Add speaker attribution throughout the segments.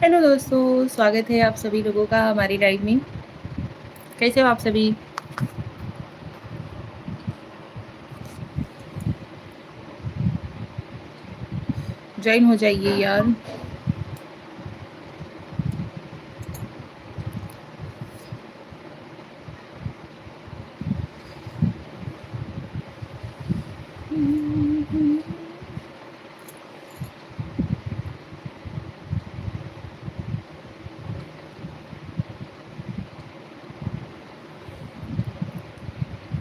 Speaker 1: Hello दोस्तों, स्वागत है आप सभी लोगों का हमारी लाइव में। कैसे हो आप सभी? ज्वाइन हो जाइए यार।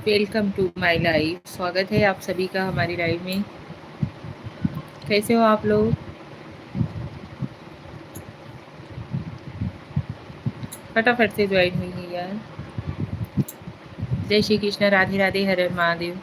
Speaker 1: Welcome to my live. स्वागत है आप सभी का हमारी लाइव में। कैसे हो आप लोग? फटाफट से ज्वाइन होइए यार। जय श्री कृष्ण, राधे राधे, हर हर महादेव।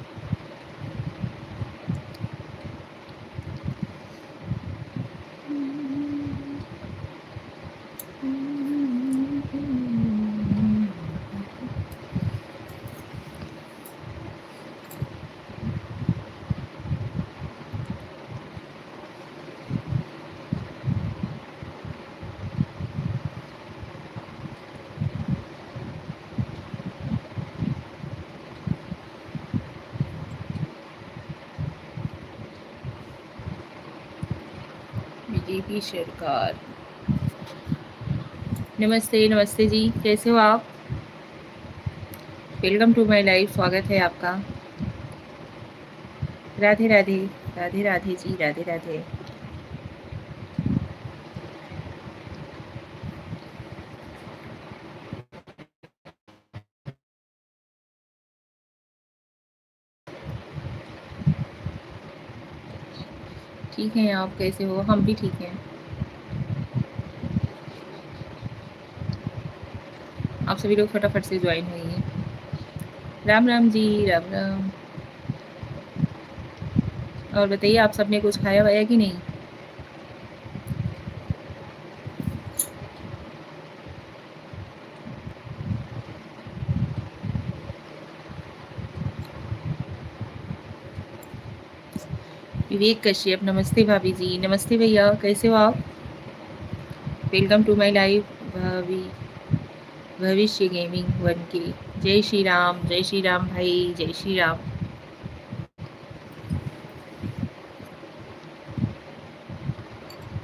Speaker 1: बीजेपी सरकार। नमस्ते नमस्ते जी, कैसे हो आप? वेलकम टू माय लाइव, स्वागत है आपका। राधे राधे, राधे राधे जी, राधे राधे। ठीक हैं आप? कैसे हो? हम भी ठीक हैं। आप सभी लोग फटाफट से ज्वाइन होइए। राम राम जी, राम राम। और बताइए, आप सबने कुछ खाया वाया कि नहीं? विवेक कश्यप, नमस्ते भाभी जी। नमस्ते भैया, कैसे हो आप? Welcome to my live. भाभी भविष्य गेमिंग 1K। जय श्री राम भाई, जय श्री राम।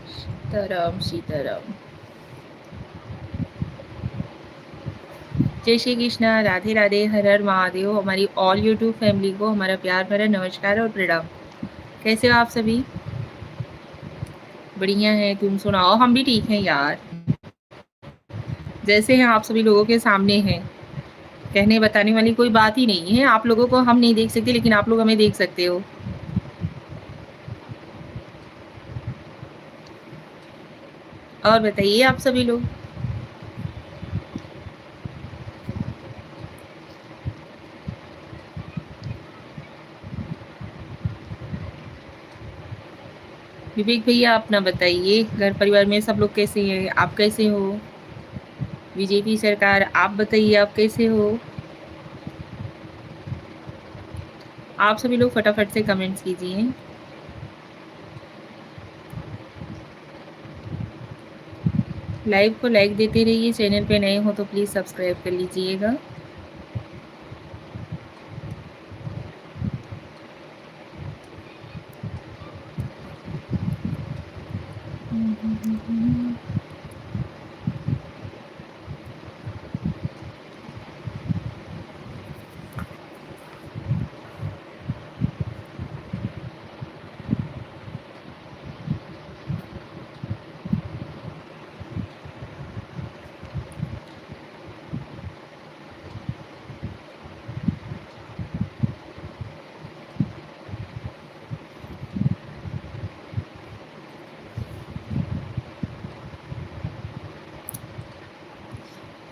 Speaker 1: सीताराम सीताराम। जय श्री कृष्णा, राधे राधे, हर हर महादेव। हमारी ऑल यूट्यूब फैमिली को हमारा प्यार भरा नमस्कार और प्रणाम। कैसे हो आप सभी? बढ़िया है, तुम सुनाओ। हम भी ठीक हैं यार, जैसे हैं आप सभी लोगों के सामने हैं। कहने बताने वाली कोई बात ही नहीं है। आप लोगों को हम नहीं देख सकते, लेकिन आप लोग हमें देख सकते हो। और बताइए आप सभी लोग। विवेक भैया, अपना बताइए, घर परिवार में सब लोग कैसे हैं? आप कैसे हो? बीजेपी सरकार, आप बताइए, आप कैसे हो? आप सभी लोग फटाफट से कमेंट्स कीजिए। लाइव को लाइक देते रहिए। चैनल पे नए हो तो प्लीज़ सब्सक्राइब कर लीजिएगा।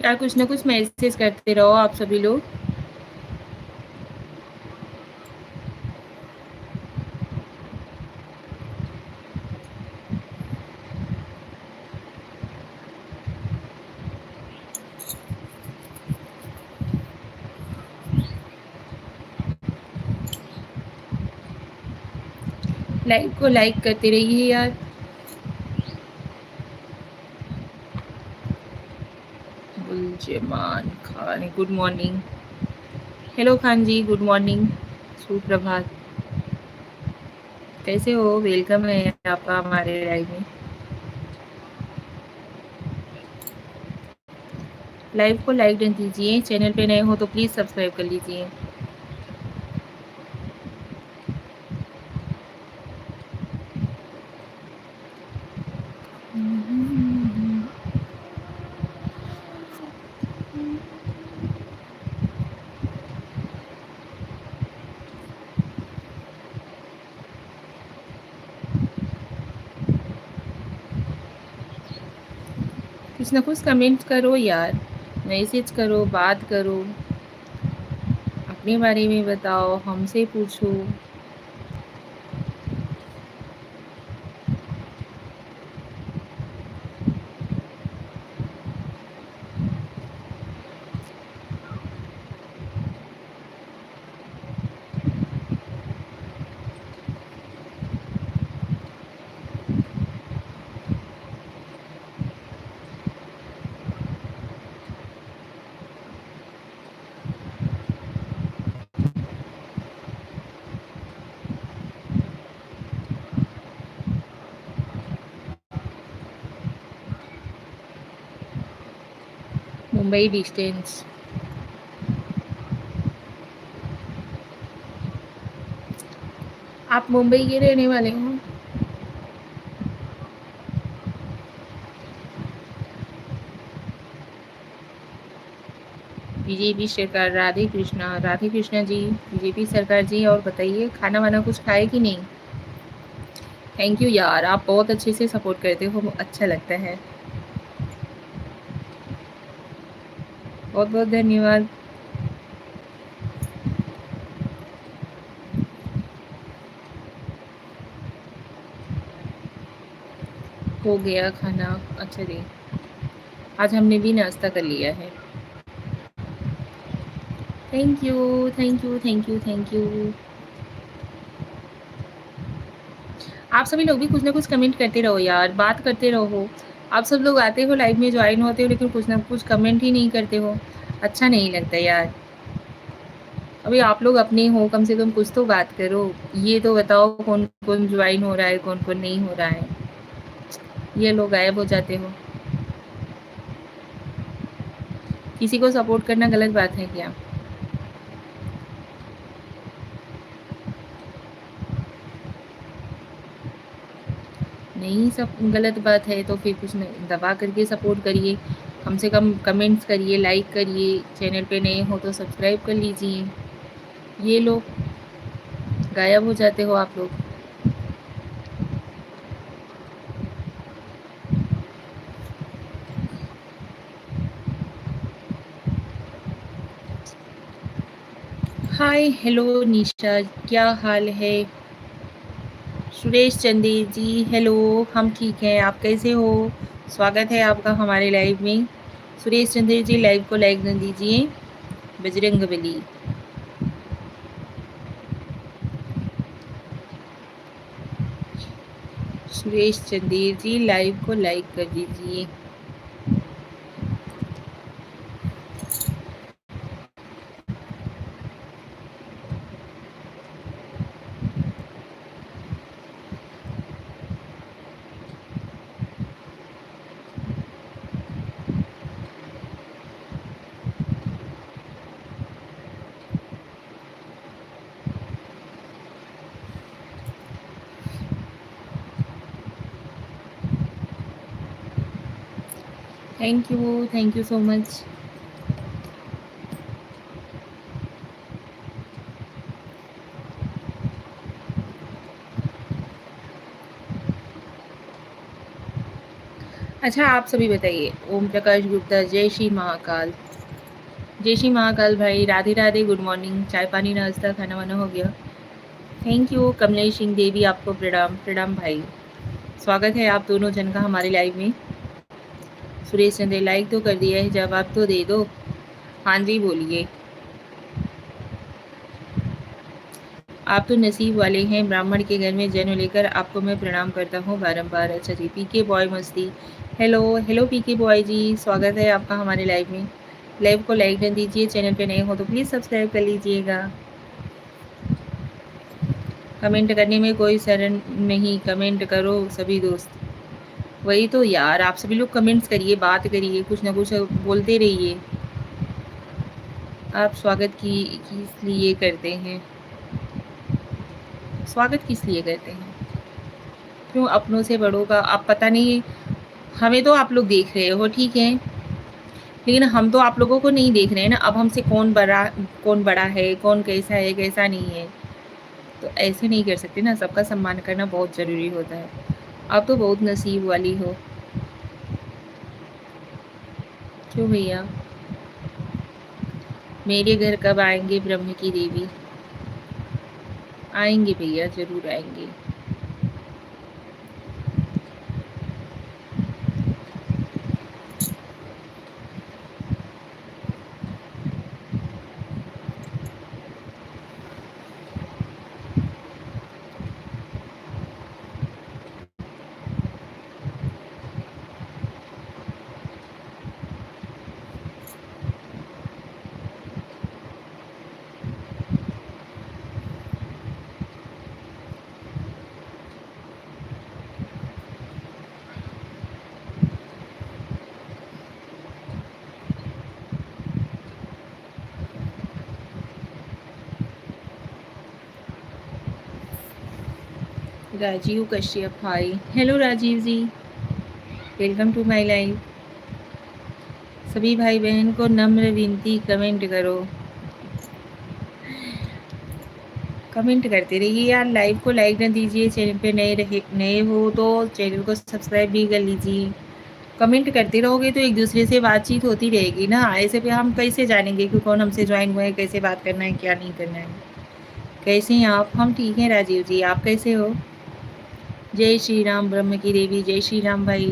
Speaker 1: यार कुछ ना कुछ मैसेज करते रहो आप सभी लोग। लाइव को लाइक करते रहिए यार। Uljaman Khan, good morning. Hello Khan ji, good morning, सुप्रभात। कैसे हो? वेलकम है आपका हमारे लाइव में। लाइव को लाइक डन दीजिए, चैनल पे नए हो तो प्लीज़ सब्सक्राइब कर लीजिए। कुछ ना कुछ कमेंट करो यार, मैसेज करो, बात करो, अपने बारे में बताओ, हमसे पूछो। मुंबई डिस्टेंस। आप मुंबई के रहने वाले हो? बीजेपी सरकार, राधे कृष्णा, राधे कृष्णा जी, बीजेपी सरकार जी। और बताइए, खाना वाना कुछ खाए कि नहीं? थैंक यू यार, आप बहुत अच्छे से सपोर्ट करते हो, अच्छा लगता है। बहुत बहुत धन्यवाद। हो गया खाना? अच्छा जी, आज हमने भी नाश्ता कर लिया है। Thank you, thank you, thank you, thank you. आप सभी लोग भी कुछ ना कुछ कमेंट करते रहो यार, बात करते रहो। आप सब लोग आते हो, लाइव में ज्वाइन होते हो, लेकिन कुछ ना कुछ कमेंट ही नहीं करते हो। अच्छा नहीं लगता यार। अभी आप लोग अपने हो, कम से कम कुछ तो बात करो। ये तो बताओ कौन कौन ज्वाइन हो रहा है, कौन कौन नहीं हो रहा है। ये लोग गायब हो जाते हो। किसी को सपोर्ट करना गलत बात है क्या? नहीं, सब गलत बात है तो फिर कुछ नहीं, दबा करके सपोर्ट करिए। कम से कम कमेंट्स करिए, लाइक करिए, चैनल पे नए हो तो सब्सक्राइब कर लीजिए। ये लोग गायब हो जाते हो आप लोग। हाय, हेलो निशा, क्या हाल है? सुरेश चंदेल जी, हेलो। हम ठीक हैं, आप कैसे हो? स्वागत है आपका हमारे लाइव में। सुरेश चंदेल जी, लाइव को लाइक कर दीजिए। बजरंगबली। सुरेश चंदेल जी, लाइव को लाइक कर दीजिए। Thank you so much. अच्छा, आप सभी बताइए। ओम प्रकाश गुप्ता, जय श्री महाकाल। जय श्री महाकाल भाई, राधे राधे, गुड मॉर्निंग। चाय पानी नाश्ता खाना वाना हो गया? थैंक यू कमलेश सिंह देवी, आपको प्रणाम प्रणाम भाई। स्वागत है आप दोनों जन का हमारे लाइव में। सुरेश चंद्र, लाइक तो कर दिया है, जवाब तो दे दो। हाँ जी, बोलिए। आप तो नसीब वाले हैं, ब्राह्मण के घर में जन्म लेकर। आपको मैं प्रणाम करता हूँ बारंबार। अच्छा जी, पीके बॉय मस्ती। हेलो हेलो पीके बॉय जी, स्वागत है आपका हमारे लाइव में। लाइव को लाइक कर दीजिए, चैनल पे नए हो तो प्लीज़ सब्सक्राइब कर लीजिएगा। कमेंट करने में कोई शर्म नहीं, कमेंट करो सभी दोस्त। वही तो यार, आप सभी लोग कमेंट्स करिए, बात करिए, कुछ ना कुछ बोलते रहिए। आप स्वागत की किस लिए करते हैं? स्वागत किस लिए करते हैं? क्यों अपनों से बड़ों का आप पता नहीं। हमें तो आप लोग देख रहे हो, ठीक है, लेकिन हम तो आप लोगों को नहीं देख रहे हैं ना। अब हमसे कौन बड़ा है, कौन कैसा है, कैसा नहीं है, तो ऐसे नहीं कर सकते ना। सबका सम्मान करना बहुत ज़रूरी होता है। आप तो बहुत नसीब वाली हो। क्यों भैया? मेरे घर कब आएंगे ब्रह्म की देवी? आएंगे भैया, ज़रूर आएंगे। Rajeev Kashyap, hi. Hello Rajeev ji, welcome to my live. सभी भाई बहन को नम्र विनती, कमेंट करो। कमेंट करते रहिए यार, लाइव को लाइक कर दीजिए। चैनल पे नए हो तो चैनल को सब्सक्राइब भी कर लीजिए। कमेंट करते रहोगे तो एक दूसरे से बातचीत होती रहेगी ना। ऐसे पे हम कैसे जानेंगे कि कौन हमसे ज्वाइन हुआ है, कैसे बात करना है, क्या नहीं करना है। कैसे हैं आप? हम ठीक हैं राजीव जी, आप कैसे हो? जय श्री राम ब्रह्म की देवी, जय श्री राम भाई।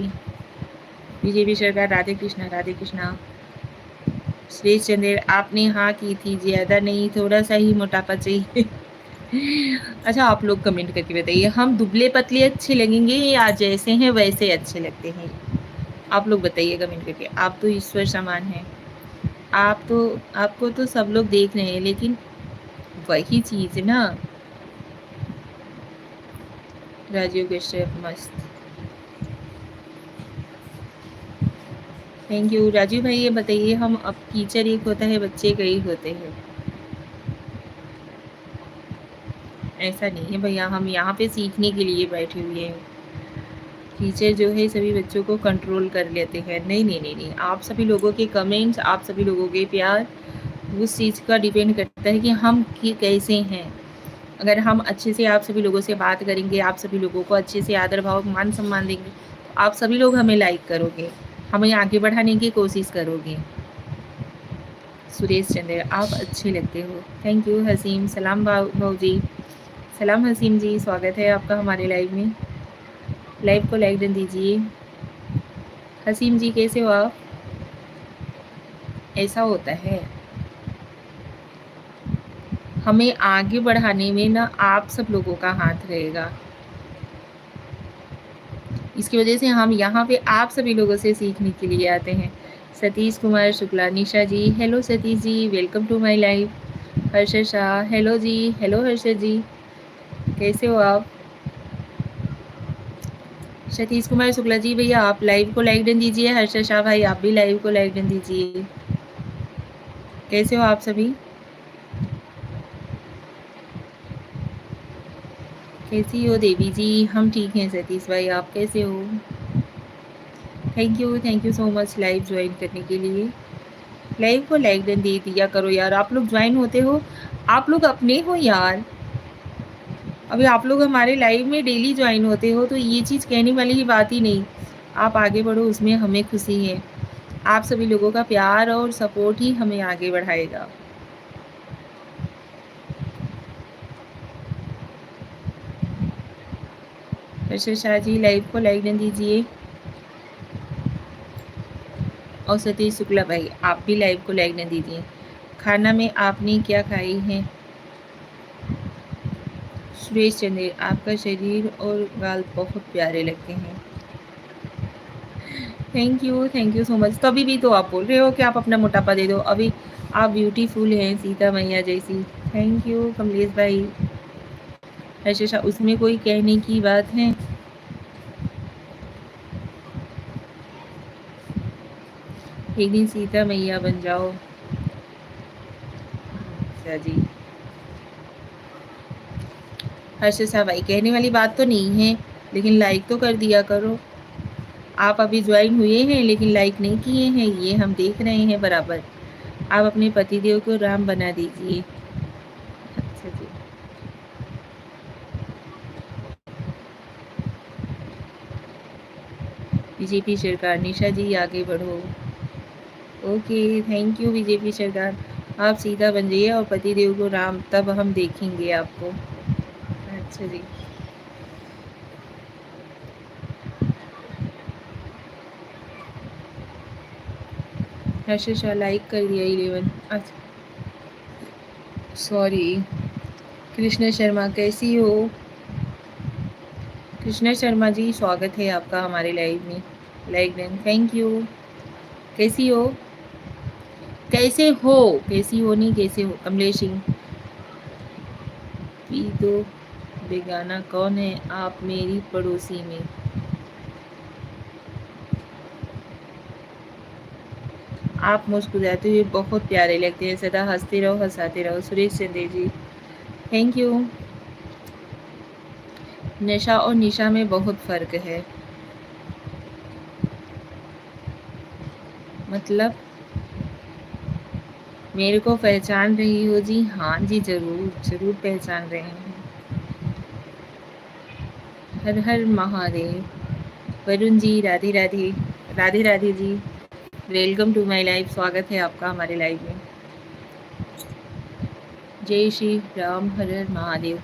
Speaker 1: बीजेपी सरकार, राधे कृष्णा राधे कृष्णा। श्रेष चंद्र, आपने हाँ की थी, ज़्यादा नहीं, थोड़ा सा ही मोटापा चाहिए। अच्छा, आप लोग कमेंट करके बताइए, हम दुबले पतले अच्छे लगेंगे या जैसे हैं वैसे अच्छे लगते हैं? आप लोग बताइए कमेंट करके। आप तो ईश्वर समान हैं। आप तो, आपको तो सब लोग देख रहे हैं, लेकिन वही चीज़ ना। राजीव कश्यप, मस्त, थैंक यू राजीव भाई। ये बताइए, हम अब टीचर एक होता है, बच्चे कई होते हैं? ऐसा नहीं है भैया, हम यहाँ पे सीखने के लिए बैठे हुए हैं। टीचर जो है सभी बच्चों को कंट्रोल कर लेते हैं। नहीं नहीं नहीं नहीं, आप सभी लोगों के कमेंट्स, आप सभी लोगों के प्यार, उस चीज़ का डिपेंड करता है कि हम कैसे हैं। अगर हम अच्छे से आप सभी लोगों से बात करेंगे, आप सभी लोगों को अच्छे से आदर भाव मान सम्मान देंगे, तो आप सभी लोग हमें लाइक करोगे, हमें आगे बढ़ाने की कोशिश करोगे। सुरेश चंद्र, आप अच्छे लगते हो, थैंक यू। हसीम, सलाम भाऊ जी। सलाम हसीम जी, स्वागत है आपका हमारे लाइव में। लाइव को लाइक कर दीजिए। हसीम जी कैसे हो आप? ऐसा होता है, हमें आगे बढ़ाने में ना आप सब लोगों का हाथ रहेगा। इसकी वजह से हम यहाँ पे आप सभी लोगों से सीखने के लिए आते हैं। Satish Kumar Shukla, Nisha ji, hello Satish ji, welcome to my live. Harshad Shah, hello ji, hello Harshad ji, कैसे हो आप? सतीश कुमार शुक्ला जी भैया, आप लाइव को लाइक डन दीजिए। हर्षद शाह भाई, आप भी लाइव को लाइक डन दीजिए। कैसे हो आप सभी? कैसी हो देवी जी? हम ठीक हैं सतीश भाई, आप कैसे हो? Thank you so much live join करने के लिए। लाइव को लाइक डन दे दिया करो यार, आप लोग ज्वाइन होते हो, आप लोग अपने हो यार। अभी आप लोग हमारे लाइव में डेली ज्वाइन होते हो, तो ये चीज़ कहने वाली ही बात ही नहीं। आप आगे बढ़ो, उसमें हमें खुशी है। आप सभी लोगों का प्यार और सपोर्ट ही हमें आगे बढ़ाएगा। हर्षद शाह जी, लाइव को लाइक डन दीजिए। और सतीश शुक्ला भाई, आप भी लाइव को लाइक डन दीजिए। खाना में आपने क्या खाई है? सुरेश चंदेल, आपका शरीर और गाल बहुत प्यारे लगते हैं। Thank you so much. कभी भी तो आप बोल रहे हो कि आप अपना मोटापा दे दो, अभी आप ब्यूटीफुल हैं सीता मैया जैसी। थैंक यू कमलेश भाई। अच्छा, उसमें कोई कहने की बात है? एक दिन सीता मैया बन जाओ। अच्छा जी। हर्षिता भाई, कहने वाली बात तो नहीं है, लेकिन लाइक तो कर दिया करो। आप अभी ज्वाइन हुए हैं लेकिन लाइक नहीं किए हैं, ये हम देख रहे हैं बराबर। आप अपने पतिदेव को राम बना दीजिए। अच्छा जी। बीजेपी सरकार, निशा जी आगे बढ़ो। ओके, थैंक यू बीजेपी सरकार। आप सीता बन जाइए और पतिदेव को राम, तब हम देखेंगे आपको। अच्छा जी। हर्षिता लाइक कर दिया 11। अच्छा, सॉरी। कृष्ण शर्मा कैसी हो? कृष्ण शर्मा जी, स्वागत है आपका हमारे लाइव में। Like then, thank you. कैसी हो? कैसे हो? कैसी हो नहीं, कैसे हो? कमलेश सिंह, पी दो बेगाना कौन है आप मेरी पड़ोसी में? आप मुस्कुराते हुए बहुत प्यारे लगते हैं, सदा हंसते रहो, हंसाते रहो। सुरेश चंदेल जी, थैंक यू। नशा और निशा में बहुत फ़र्क है। मतलब मेरे को पहचान रही हो जी? हाँ जी, ज़रूर ज़रूर पहचान रहे हैं। हर हर Mahadev. Varun ji, Radhe Radhe. Radhe Radhe ji, welcome to my live. स्वागत है आपका हमारे लाइव में। जय श्री राम, हर हर महादेव।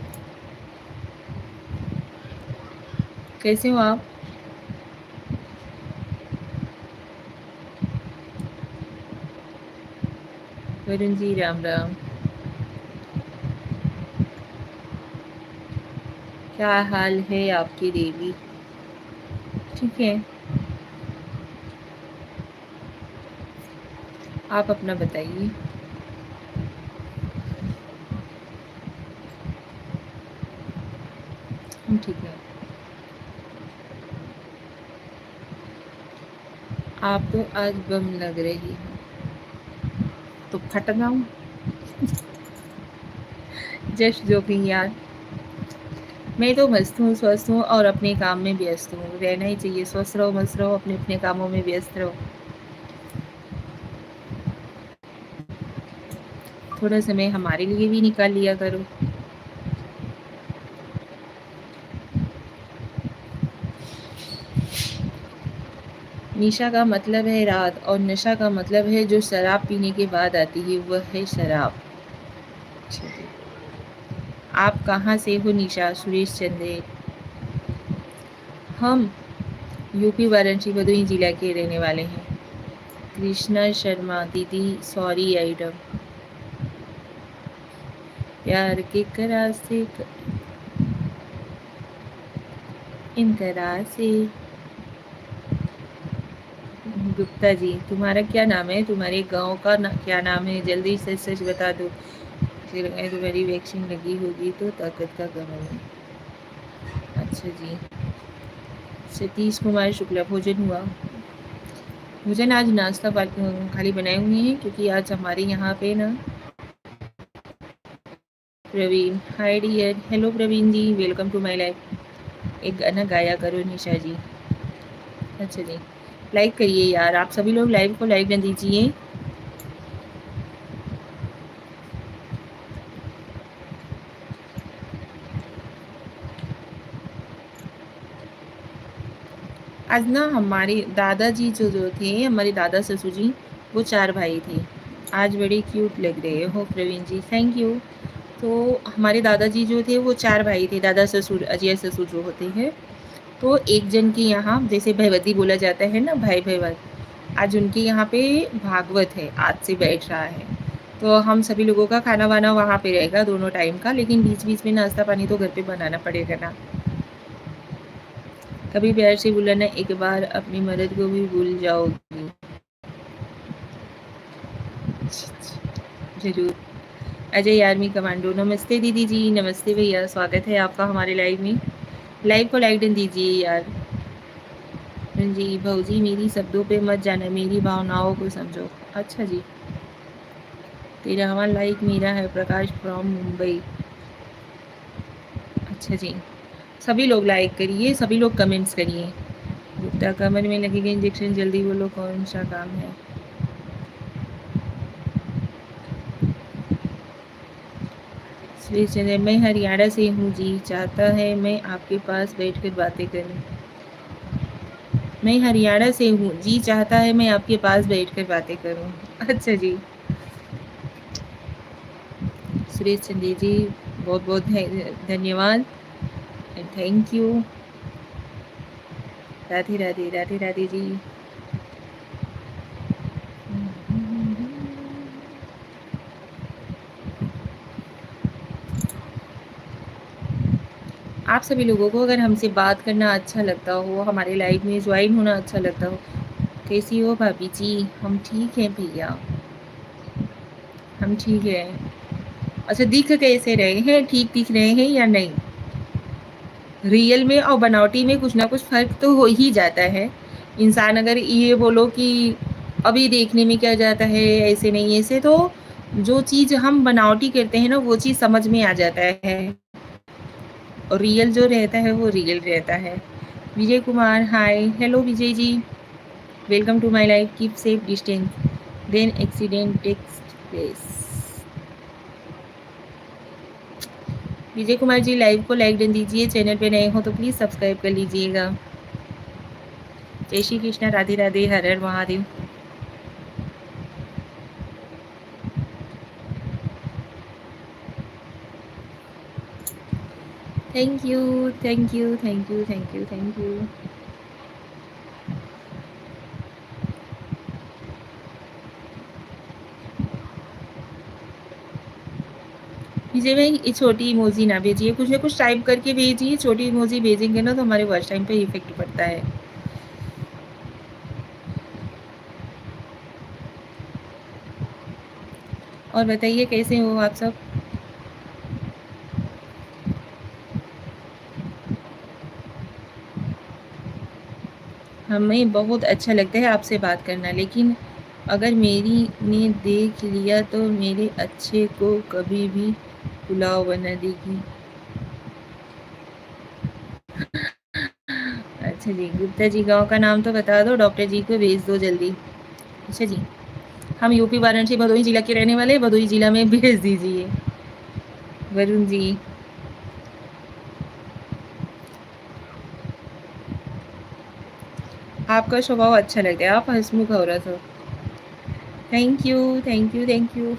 Speaker 1: कैसे हो आप? वरुण जी, राम राम। क्या हाल है आपकी देवी? ठीक है, आप अपना बताइए। हम ठीक है। आप तो आज बम लग रही हो, तो फट जाऊं? जस्ट जोकिंग यार। मैं तो मस्त हूँ, स्वस्थ हूँ और अपने काम में व्यस्त हूँ। रहना ही चाहिए, स्वस्थ रहो, मस्त रहो, अपने अपने कामों में व्यस्त रहो। थोड़ा समय हमारे लिए भी निकाल लिया करो। निशा का मतलब है रात और नशा का मतलब है जो शराब पीने के बाद आती है, वह है शराब। आप कहाँ से हो निशा? सुरेश चंदेल। हम यूपी वाराणसी भदोही जिला के रहने वाले हैं। कृष्णा शर्मा दीदी, सॉरी आइटम प्यार के करा से इनकरा से। गुप्ता जी, तुम्हारा क्या नाम है? तुम्हारे गांव का क्या नाम है? जल्दी से सच बता दो। फिर तुम्हारी वैक्सीन लगी होगी तो ताकत का कमर है। अच्छा जी। सतीश कुमार शुक्ला, भोजन हुआ? भोजन आज नाश्ता खाली बनाए हुए हैं, क्योंकि आज हमारे यहाँ पे ना Praveen, hi dear, hello Praveen ji, welcome to my life. एक गाना गाया करो निशा जी। अच्छा जी, लाइक करिए यार, आप सभी लोग लाइव को लाइक न दीजिए। आज ना हमारे दादाजी जो थे, हमारे दादा ससुर जी, वो 4 भाई थे। आज बड़े क्यूट लग रहे हो प्रवीण जी, थैंक यू। तो हमारे दादाजी जो थे वो 4 भाई थे, दादा ससुर, अजय ससुर जो होते हैं। तो एक जन के यहाँ जैसे भैवती बोला जाता है ना, भाई भैवत, आज उनके यहाँ पे भागवत है, आज से बैठ रहा है। तो हम सभी लोगों का खाना वाना वहाँ पे रहेगा दोनों टाइम का, लेकिन बीच बीच में नाश्ता पानी तो घर पे बनाना पड़ेगा ना। कभी प्यार से बुलाना, एक बार अपनी मदद को भी भूल जाओगी। जरूर। अजय आर्मी कमांडो, नमस्ते दीदी जी। नमस्ते भैया, स्वागत है आपका हमारे लाइव में। लाइव को लाइक डन दीजिए यार। जी भाजी, मेरी शब्दों पे मत जाना, मेरी भावनाओं को समझो। अच्छा जी। तेरा हमारा लाइक मेरा है, प्रकाश फ्रॉम मुंबई। अच्छा जी। सभी लोग लाइक करिए, सभी लोग कमेंट्स करिए। गुप्ता, कमर में लगेगा इंजेक्शन, जल्दी बोलो कौन सा काम है। श्री चंद्र, मैं हरियाणा से हूँ जी, चाहता है मैं आपके पास बैठकर बातें करूँ। मैं हरियाणा से हूँ जी, चाहता है मैं आपके पास बैठकर बातें करूँ। अच्छा जी। सुरेश चंदेल जी, बहुत बहुत धन्यवाद, थैंक यू। राधे राधे, राधे राधे जी। आप सभी लोगों को अगर हमसे बात करना अच्छा लगता हो, हमारे लाइव में ज्वाइन होना अच्छा लगता हो, कैसी हो भाभी जी? हम ठीक हैं भैया, हम ठीक हैं। अच्छा, दिख कैसे रहे हैं? ठीक दिख रहे हैं या नहीं? रियल में और बनावटी में कुछ ना कुछ फ़र्क तो हो ही जाता है। इंसान अगर ये बोलो कि अभी देखने में क्या जाता है, ऐसे नहीं, ऐसे तो जो चीज़ हम बनावटी करते हैं ना, वो चीज़ समझ में आ जाता है, और रियल जो रहता है वो रियल रहता है। Vijay Kumar, hi, hello Vijay ji, welcome to my life, keep safe distance, then accident takes place. Vijay Kumar ji, live को लाइक डन दीजिए, चैनल पे नए हो तो प्लीज़ सब्सक्राइब कर लीजिएगा। जय श्री कृष्णा, राधे राधे, हर हर Mahadev. Thank you, thank you, thank you, thank you, thank you. Vijay भाई, ये छोटी इमोजी ना भेजिए, कुछ ना कुछ टाइप करके भेजिए। छोटी इमोजी भेजेंगे ना तो हमारे वॉच टाइम पे इफेक्ट पड़ता है। और बताइए कैसे हो आप सब? हमें बहुत अच्छा लगता है आपसे बात करना, लेकिन अगर मेरी ने देख लिया तो मेरे अच्छे को कभी भी पुलाव बना देगी। अच्छा जी, गुप्ता जी, गांव का नाम तो बता दो, डॉक्टर जी को भेज दो जल्दी। अच्छा जी। हम यूपी वाराणसी भदोही जिला के रहने वाले, भदोही जिला में भेज दीजिए। वरुण जी, आपका स्वभाव अच्छा लगता है, आप हंसमुख औरत हो। Thank you, thank you, thank you.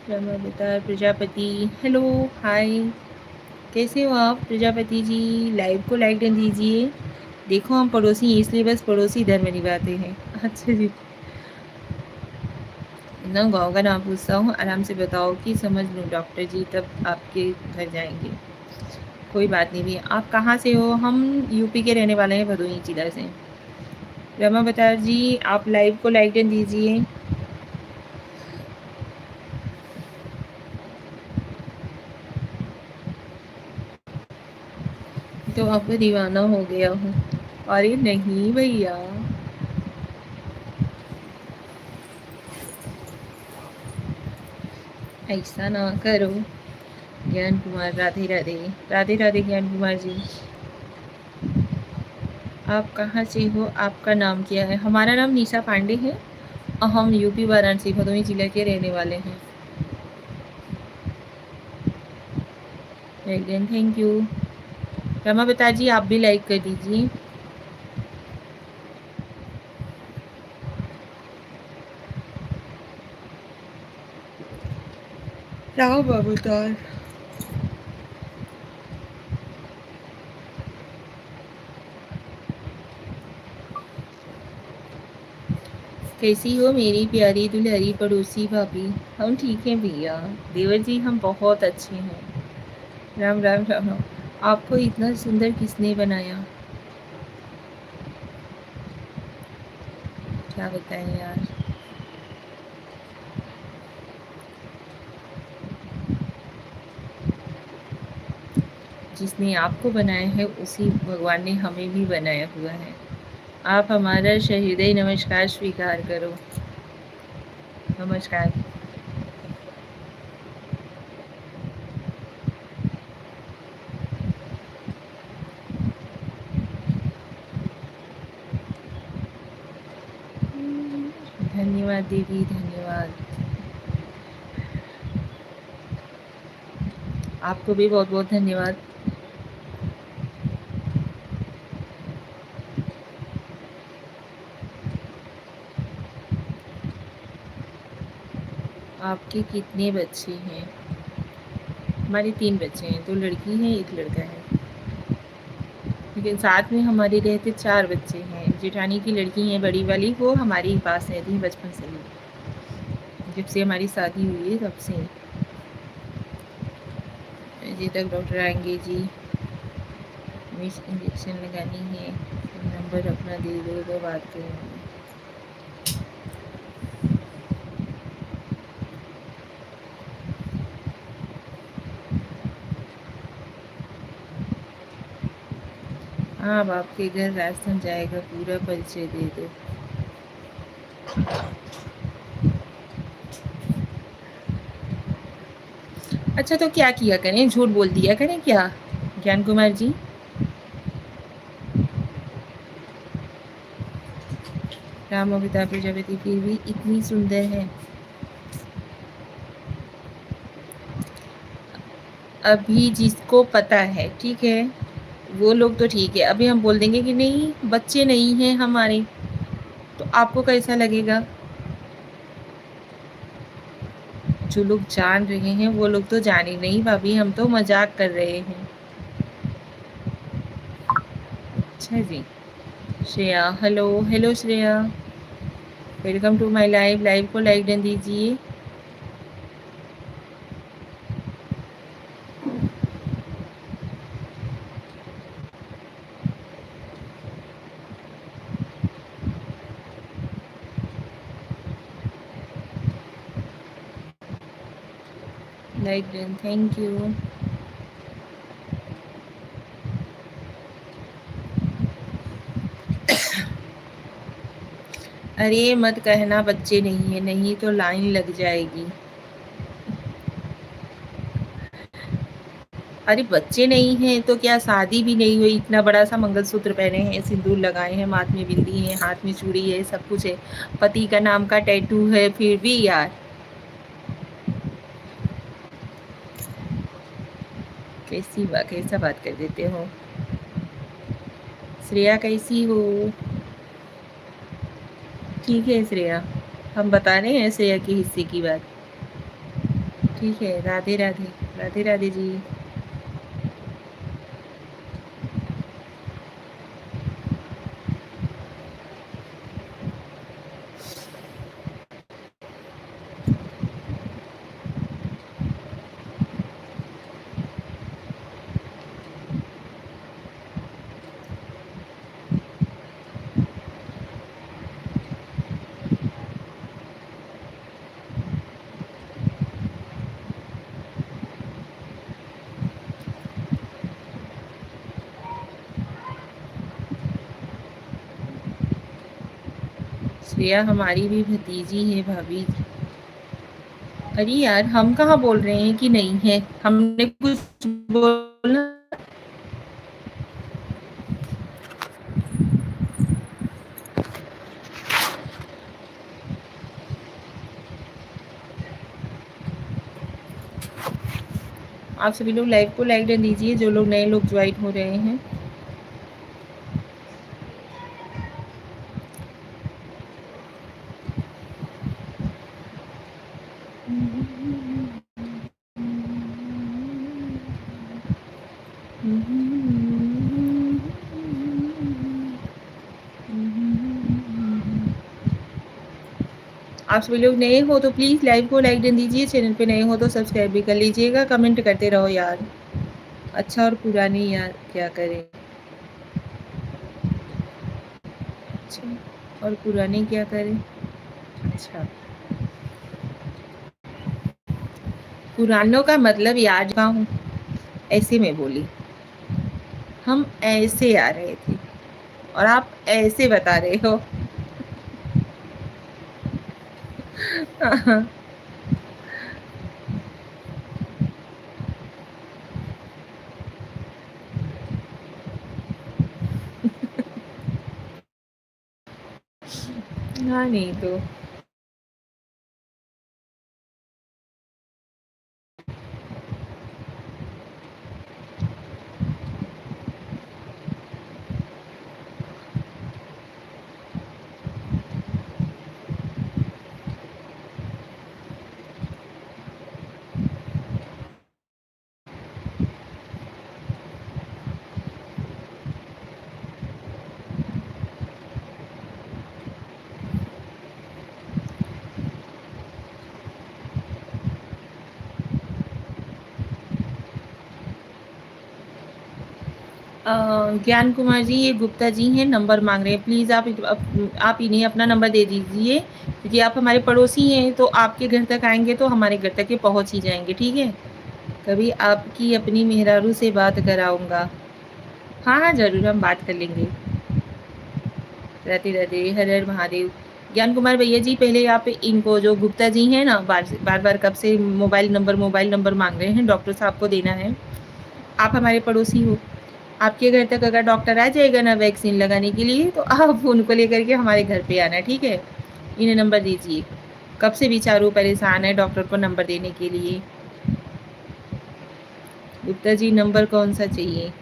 Speaker 1: Ramavtar Prajapati, hello, hi, कैसे हो आप प्रजापति जी? लाइव को लाइक कर दीजिए। देखो हम पड़ोसी हैं, इसलिए बस पड़ोसी धर्म निभाते हैं। अच्छा जी। एकदम गाँव का नाम पूछता हूँ, आराम से बताओ कि समझ लूँ डॉक्टर जी, तब आपके घर जाएंगे। कोई बात नहीं भैया। आप कहाँ से हो? हम यूपी के रहने वाले हैं, भदोही जिला से। रमा बता जी, आप लाइव को लाइक कर दीजिए। तो आपको दीवाना हो गया हूँ। अरे नहीं भैया, ऐसा ना करो। ज्ञान कुमार, राधे राधे, राधे राधे ज्ञान कुमार जी। आप कहाँ से हो? आपका नाम क्या है? हमारा नाम निशा पांडे है और हम यूपी वाराणसी भदोही जिला के रहने वाले हैं। Like then thank you. Rama बता जी आप भी लाइक कर दीजिए। राव बाबूदार कैसी हो मेरी प्यारी दुल्हरी पड़ोसी भाभी? हम ठीक हैं भैया। देवर जी हम बहुत अच्छे हैं। राम राम राम राम। आपको इतना सुंदर किसने बनाया? क्या बताएं यार। जिसने आपको बनाया है उसी भगवान ने हमें भी बनाया हुआ है। आप हमारा सहृदय नमस्कार स्वीकार करो। नमस्कार। धन्यवाद दीदी, धन्यवाद। आपको भी बहुत बहुत धन्यवाद। आपके कितने बच्चे हैं? हमारे 3 बच्चे हैं, 2 लड़की हैं, 1 लड़का है। लेकिन साथ में हमारे रहते 4 बच्चे हैं। जेठानी की लड़की है बड़ी वाली, वो हमारे ही पास रहती है बचपन से ही। जब से हमारी शादी हुई है तब से। जी तक डॉक्टर आएंगे जी। मिस इंजेक्शन लगानी है। नंबर अपना दे दो तो बात करेंगे। हाँ अब आपके घर राशन जाएगा, पूरा परिचय दे दो। अच्छा तो क्या किया करें, झूठ बोल दिया करें क्या ज्ञान कुमार जी? राम अमिता प्रजापति फिर भी इतनी सुंदर है। अभी जिसको पता है ठीक है, वो लोग तो ठीक है। अभी हम बोल देंगे कि नहीं बच्चे नहीं हैं हमारे, तो आपको कैसा लगेगा? जो लोग जान रहे हैं वो लोग तो जाने नहीं भाभी, हम तो मजाक कर रहे हैं। अच्छा जी। Shreya hello, hello Shreya, welcome to my live. Live को लाइक डन दीजिए। Like done, thank you. अरे मत कहना बच्चे नहीं है, नहीं तो लाइन लग जाएगी। अरे बच्चे नहीं हैं तो क्या शादी भी नहीं हुई, इतना बड़ा सा मंगलसूत्र पहने हैं, सिंदूर लगाए हैं, माथ में बिंदी है, हाथ में चूड़ी है, सब कुछ है, पति का नाम का टैटू है, फिर भी यार कैसा बात कर देते हो। श्रेया कैसी हो? ठीक है श्रेया, हम बता रहे हैं श्रेया के हिस्से की बात। ठीक है, राधे राधे। राधे राधे जी। श्रेया हमारी भी भतीजी है भाभी। अरे यार हम कहाँ बोल रहे हैं कि नहीं है, हमने कुछ बोला? आप सभी लोग लाइव को लाइक डन दीजिए, जो लोग नए लोग ज्वाइन हो रहे हैं। आप सभी लोग नए हो तो प्लीज़ लाइव को लाइक डन दीजिए, चैनल पे नए हो तो सब्सक्राइब भी कर लीजिएगा, कमेंट करते रहो यार। अच्छा और पुरानी यार क्या करें, अच्छा और पुरानी क्या करें। अच्छा, पुरानों का मतलब याद का हूँ, ऐसे में बोली। हम ऐसे आ रहे थे और आप ऐसे बता रहे हो। हाँ नहीं तो ज्ञान कुमार जी, ये गुप्ता जी हैं, नंबर मांग रहे हैं। प्लीज़ आप इन्हें अपना नंबर दे दीजिए, क्योंकि आप हमारे पड़ोसी हैं, तो आपके घर तक आएंगे तो हमारे घर तक ये पहुंच ही जाएंगे, ठीक है। कभी आपकी अपनी मेहरारू से बात कराऊंगा। हाँ हाँ जरूर, हम बात कर लेंगे। राधे राधे, हर हर महादेव। ज्ञान कुमार भैया जी, पहले आप इनको, जो गुप्ता जी हैं ना, बार बार कब से मोबाइल नंबर मांग रहे हैं, डॉक्टर साहब को देना है। आप हमारे पड़ोसी हो, आपके घर तक अगर डॉक्टर आ जाएगा ना वैक्सीन लगाने के लिए, तो आप उनको लेकर के हमारे घर पे आना, ठीक है। इन्हें नंबर दीजिए, कब से बेचारू परेशान है डॉक्टर को नंबर देने के लिए। गुप्ता जी, नंबर कौन सा चाहिए।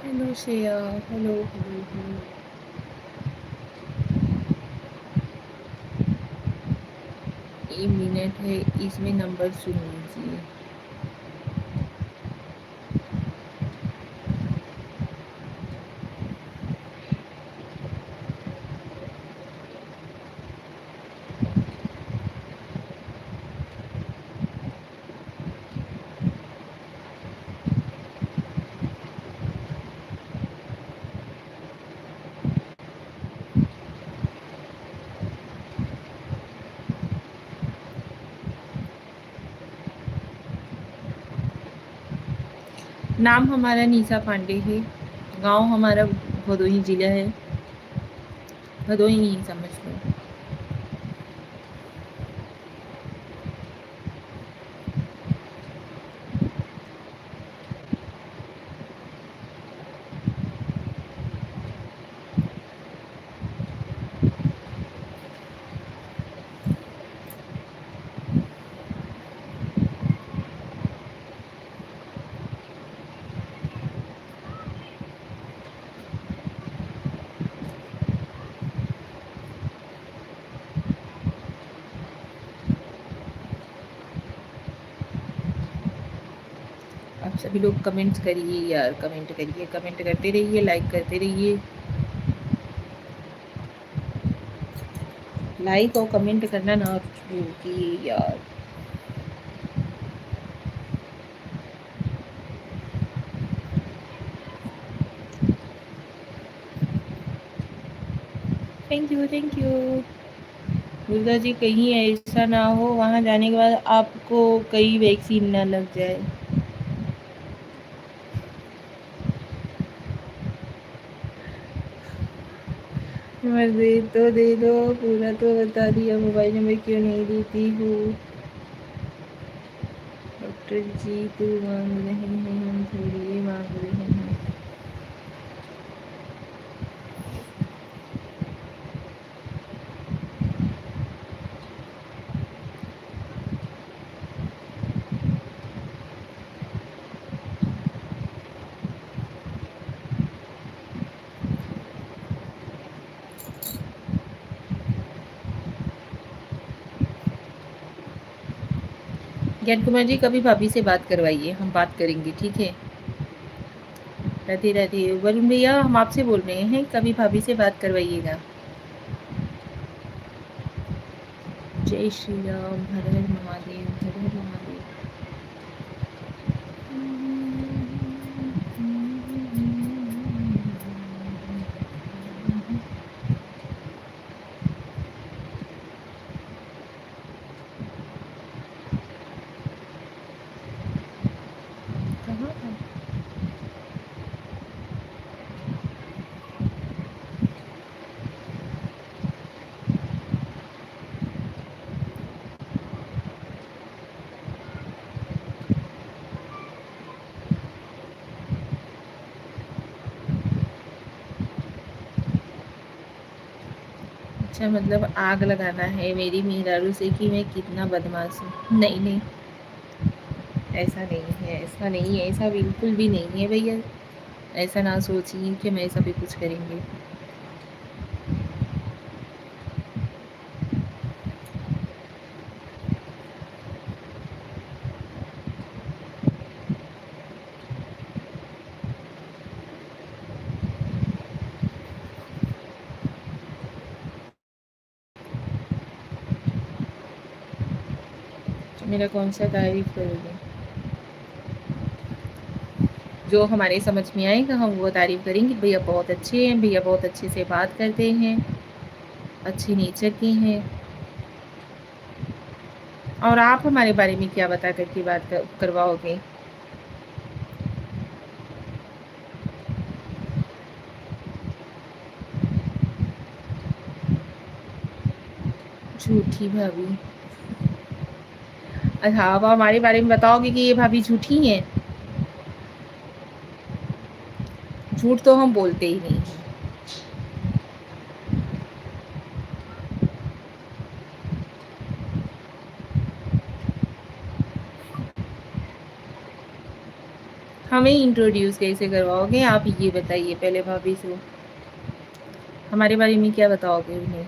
Speaker 1: Hello Shreya, hello hello hello. एक मिनट है, इसमें नंबर सुन लीजिए। नाम हमारा निशा पांडे है, गांव हमारा भदोही जिला है, भदोही ही समझ लो। आप सभी लोग कमेंट्स करिए यार, कमेंट करिए, कमेंट करते रहिए, लाइक करते रहिए। लाइक और कमेंट करना ना छूटिए यार। Thank you, thank you. Durga ji, कहीं ऐसा ना हो वहाँ जाने के बाद आपको कई वैक्सीन ना लग जाए। नंबर दे दो, पूरा तो बता दिया, मोबाइल नंबर क्यों नहीं देती हो? डॉक्टर जी तो मांग रहे हैं, हम थोड़ी ये मांग रहे हैं। ज्ञान कुमार जी, कभी भाभी से बात करवाइए, हम बात करेंगे, ठीक है? राधे राधे। वरुण भैया, हम आपसे बोल रहे हैं, कभी भाभी से बात करवाइएगा। जय श्री राम, हर हर महादेव, हर हर महादेव। कहाँ था? अच्छा, मतलब आग लगाना है मेरी मेहरारू से कि मैं कितना बदमाश हूँ। नहीं नहीं, ऐसा नहीं है, ऐसा नहीं है, ऐसा बिल्कुल भी नहीं है भैया। ऐसा ना सोचिए कि मैं ऐसा भी कुछ करेंगे। तो मेरा कौन सा तारीफ करोगे? जो हमारे समझ में आएगा हम वो तारीफ करेंगे। भैया बहुत अच्छे हैं, भैया बहुत अच्छे से बात करते हैं, अच्छे नेचर के हैं। और आप हमारे बारे में क्या बता करके बात करवाओगे? झूठी भाभी? अच्छा, आप हमारे बारे में बताओगे कि ये भाभी झूठी हैं? झूठ तो हम बोलते ही नहीं हैं। हमें इंट्रोड्यूस कैसे करवाओगे आप, ये बताइए पहले भाभी से। हमारे बारे में क्या बताओगे उन्हें?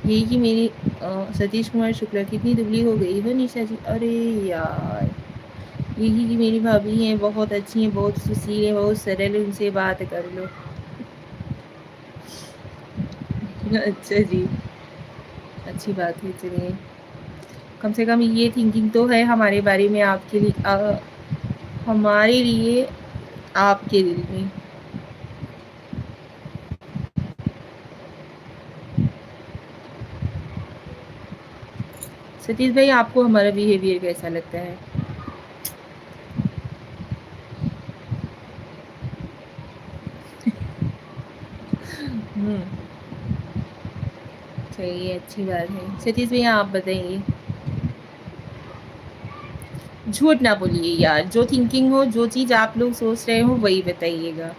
Speaker 1: यही कि मेरी सतीश कुमार शुक्ला कितनी दुबली हो गई हो निशा जी। अरे यार, यही कि मेरी भाभी हैं, बहुत अच्छी हैं, बहुत सुशील हैं, बहुत सरल, उनसे बात कर लो। अच्छा जी, अच्छी बात है। चलिए, कम से कम ये थिंकिंग तो है हमारे बारे में, आपके लिए हमारे लिए, आपके दिल में। सतीश भाई, आपको हमारा बिहेवियर कैसा लगता है? सही है, अच्छी बात है। सतीश भैया आप बताइए। झूठ ना बोलिए यार, जो थिंकिंग हो, जो चीज़ आप लोग सोच रहे हो वही बताइएगा।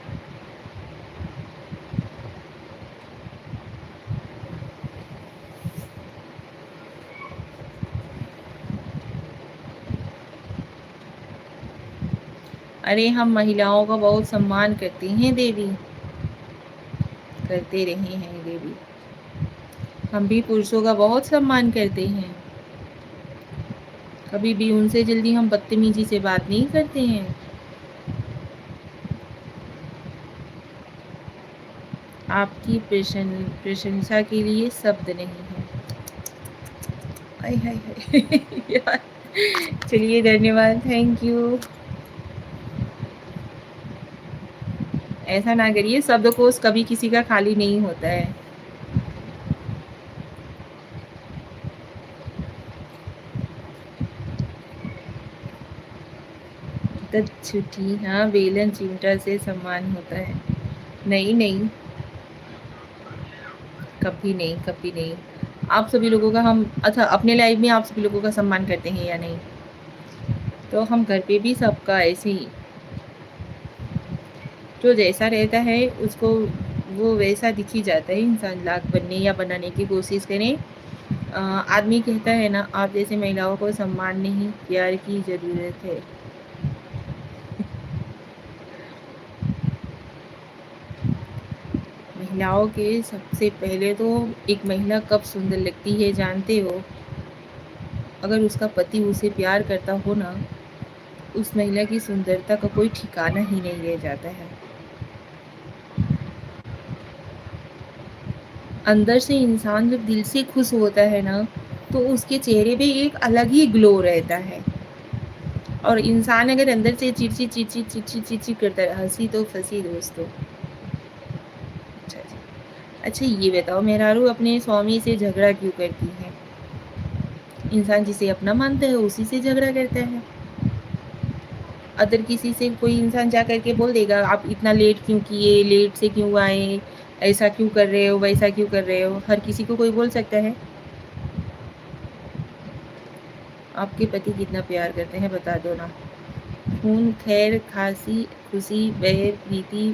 Speaker 1: अरे हम महिलाओं का बहुत सम्मान करते हैं देवी, करते रहे हैं देवी। हम भी पुरुषों का बहुत सम्मान करते हैं, कभी भी उनसे जल्दी हम बदतमीजी से बात नहीं करते हैं। आपकी प्रशंसा के लिए शब्द नहीं है। हाय हाय हाय यार, चलिए धन्यवाद, थैंक यू। ऐसा ना करिए, शब्दकोश कभी किसी का खाली नहीं होता है। छुट्टी, हाँ, बेलन चिमटा से सम्मान होता है। नहीं नहीं, कभी नहीं, कभी नहीं। आप सभी लोगों का हम, अच्छा, अपने लाइफ में आप सभी लोगों का सम्मान करते हैं या नहीं? तो हम घर पे भी सबका ऐसे ही, जो जैसा रहता है उसको वो वैसा दिख ही जाता है। इंसान लाख बनने या बनाने की कोशिश करें, आदमी कहता है ना, आप जैसे महिलाओं को सम्मान नहीं, प्यार की ज़रूरत है। महिलाओं के सबसे पहले तो, एक महिला कब सुंदर लगती है जानते हो? अगर उसका पति उसे प्यार करता हो ना, उस महिला की सुंदरता का कोई ठिकाना ही नहीं रह जाता है। अंदर से इंसान जब दिल से खुश होता है ना, तो उसके चेहरे पे एक अलग ही ग्लो रहता है। और इंसान अगर अंदर से चिड़चिड़ चिड़चिड़ चिड़चिड़ चिड़चिड़ करता है, हंसी तो फंसी दोस्तों। अच्छा जी। अच्छा ये बताओ, मेहरारू अपने स्वामी से झगड़ा क्यों करती है? इंसान जिसे अपना मानता है उसी से झगड़ा करता है। अदर किसी से कोई इंसान जा करके बोल देगा, आप इतना लेट क्यों किए, लेट से क्यों आए, ऐसा क्यों कर रहे हो, वैसा क्यों कर रहे हो? हर किसी को कोई बोल सकता है। आपके पति कितना प्यार करते हैं बता दो ना। खून खैर खासी खुशी बैर प्रीति,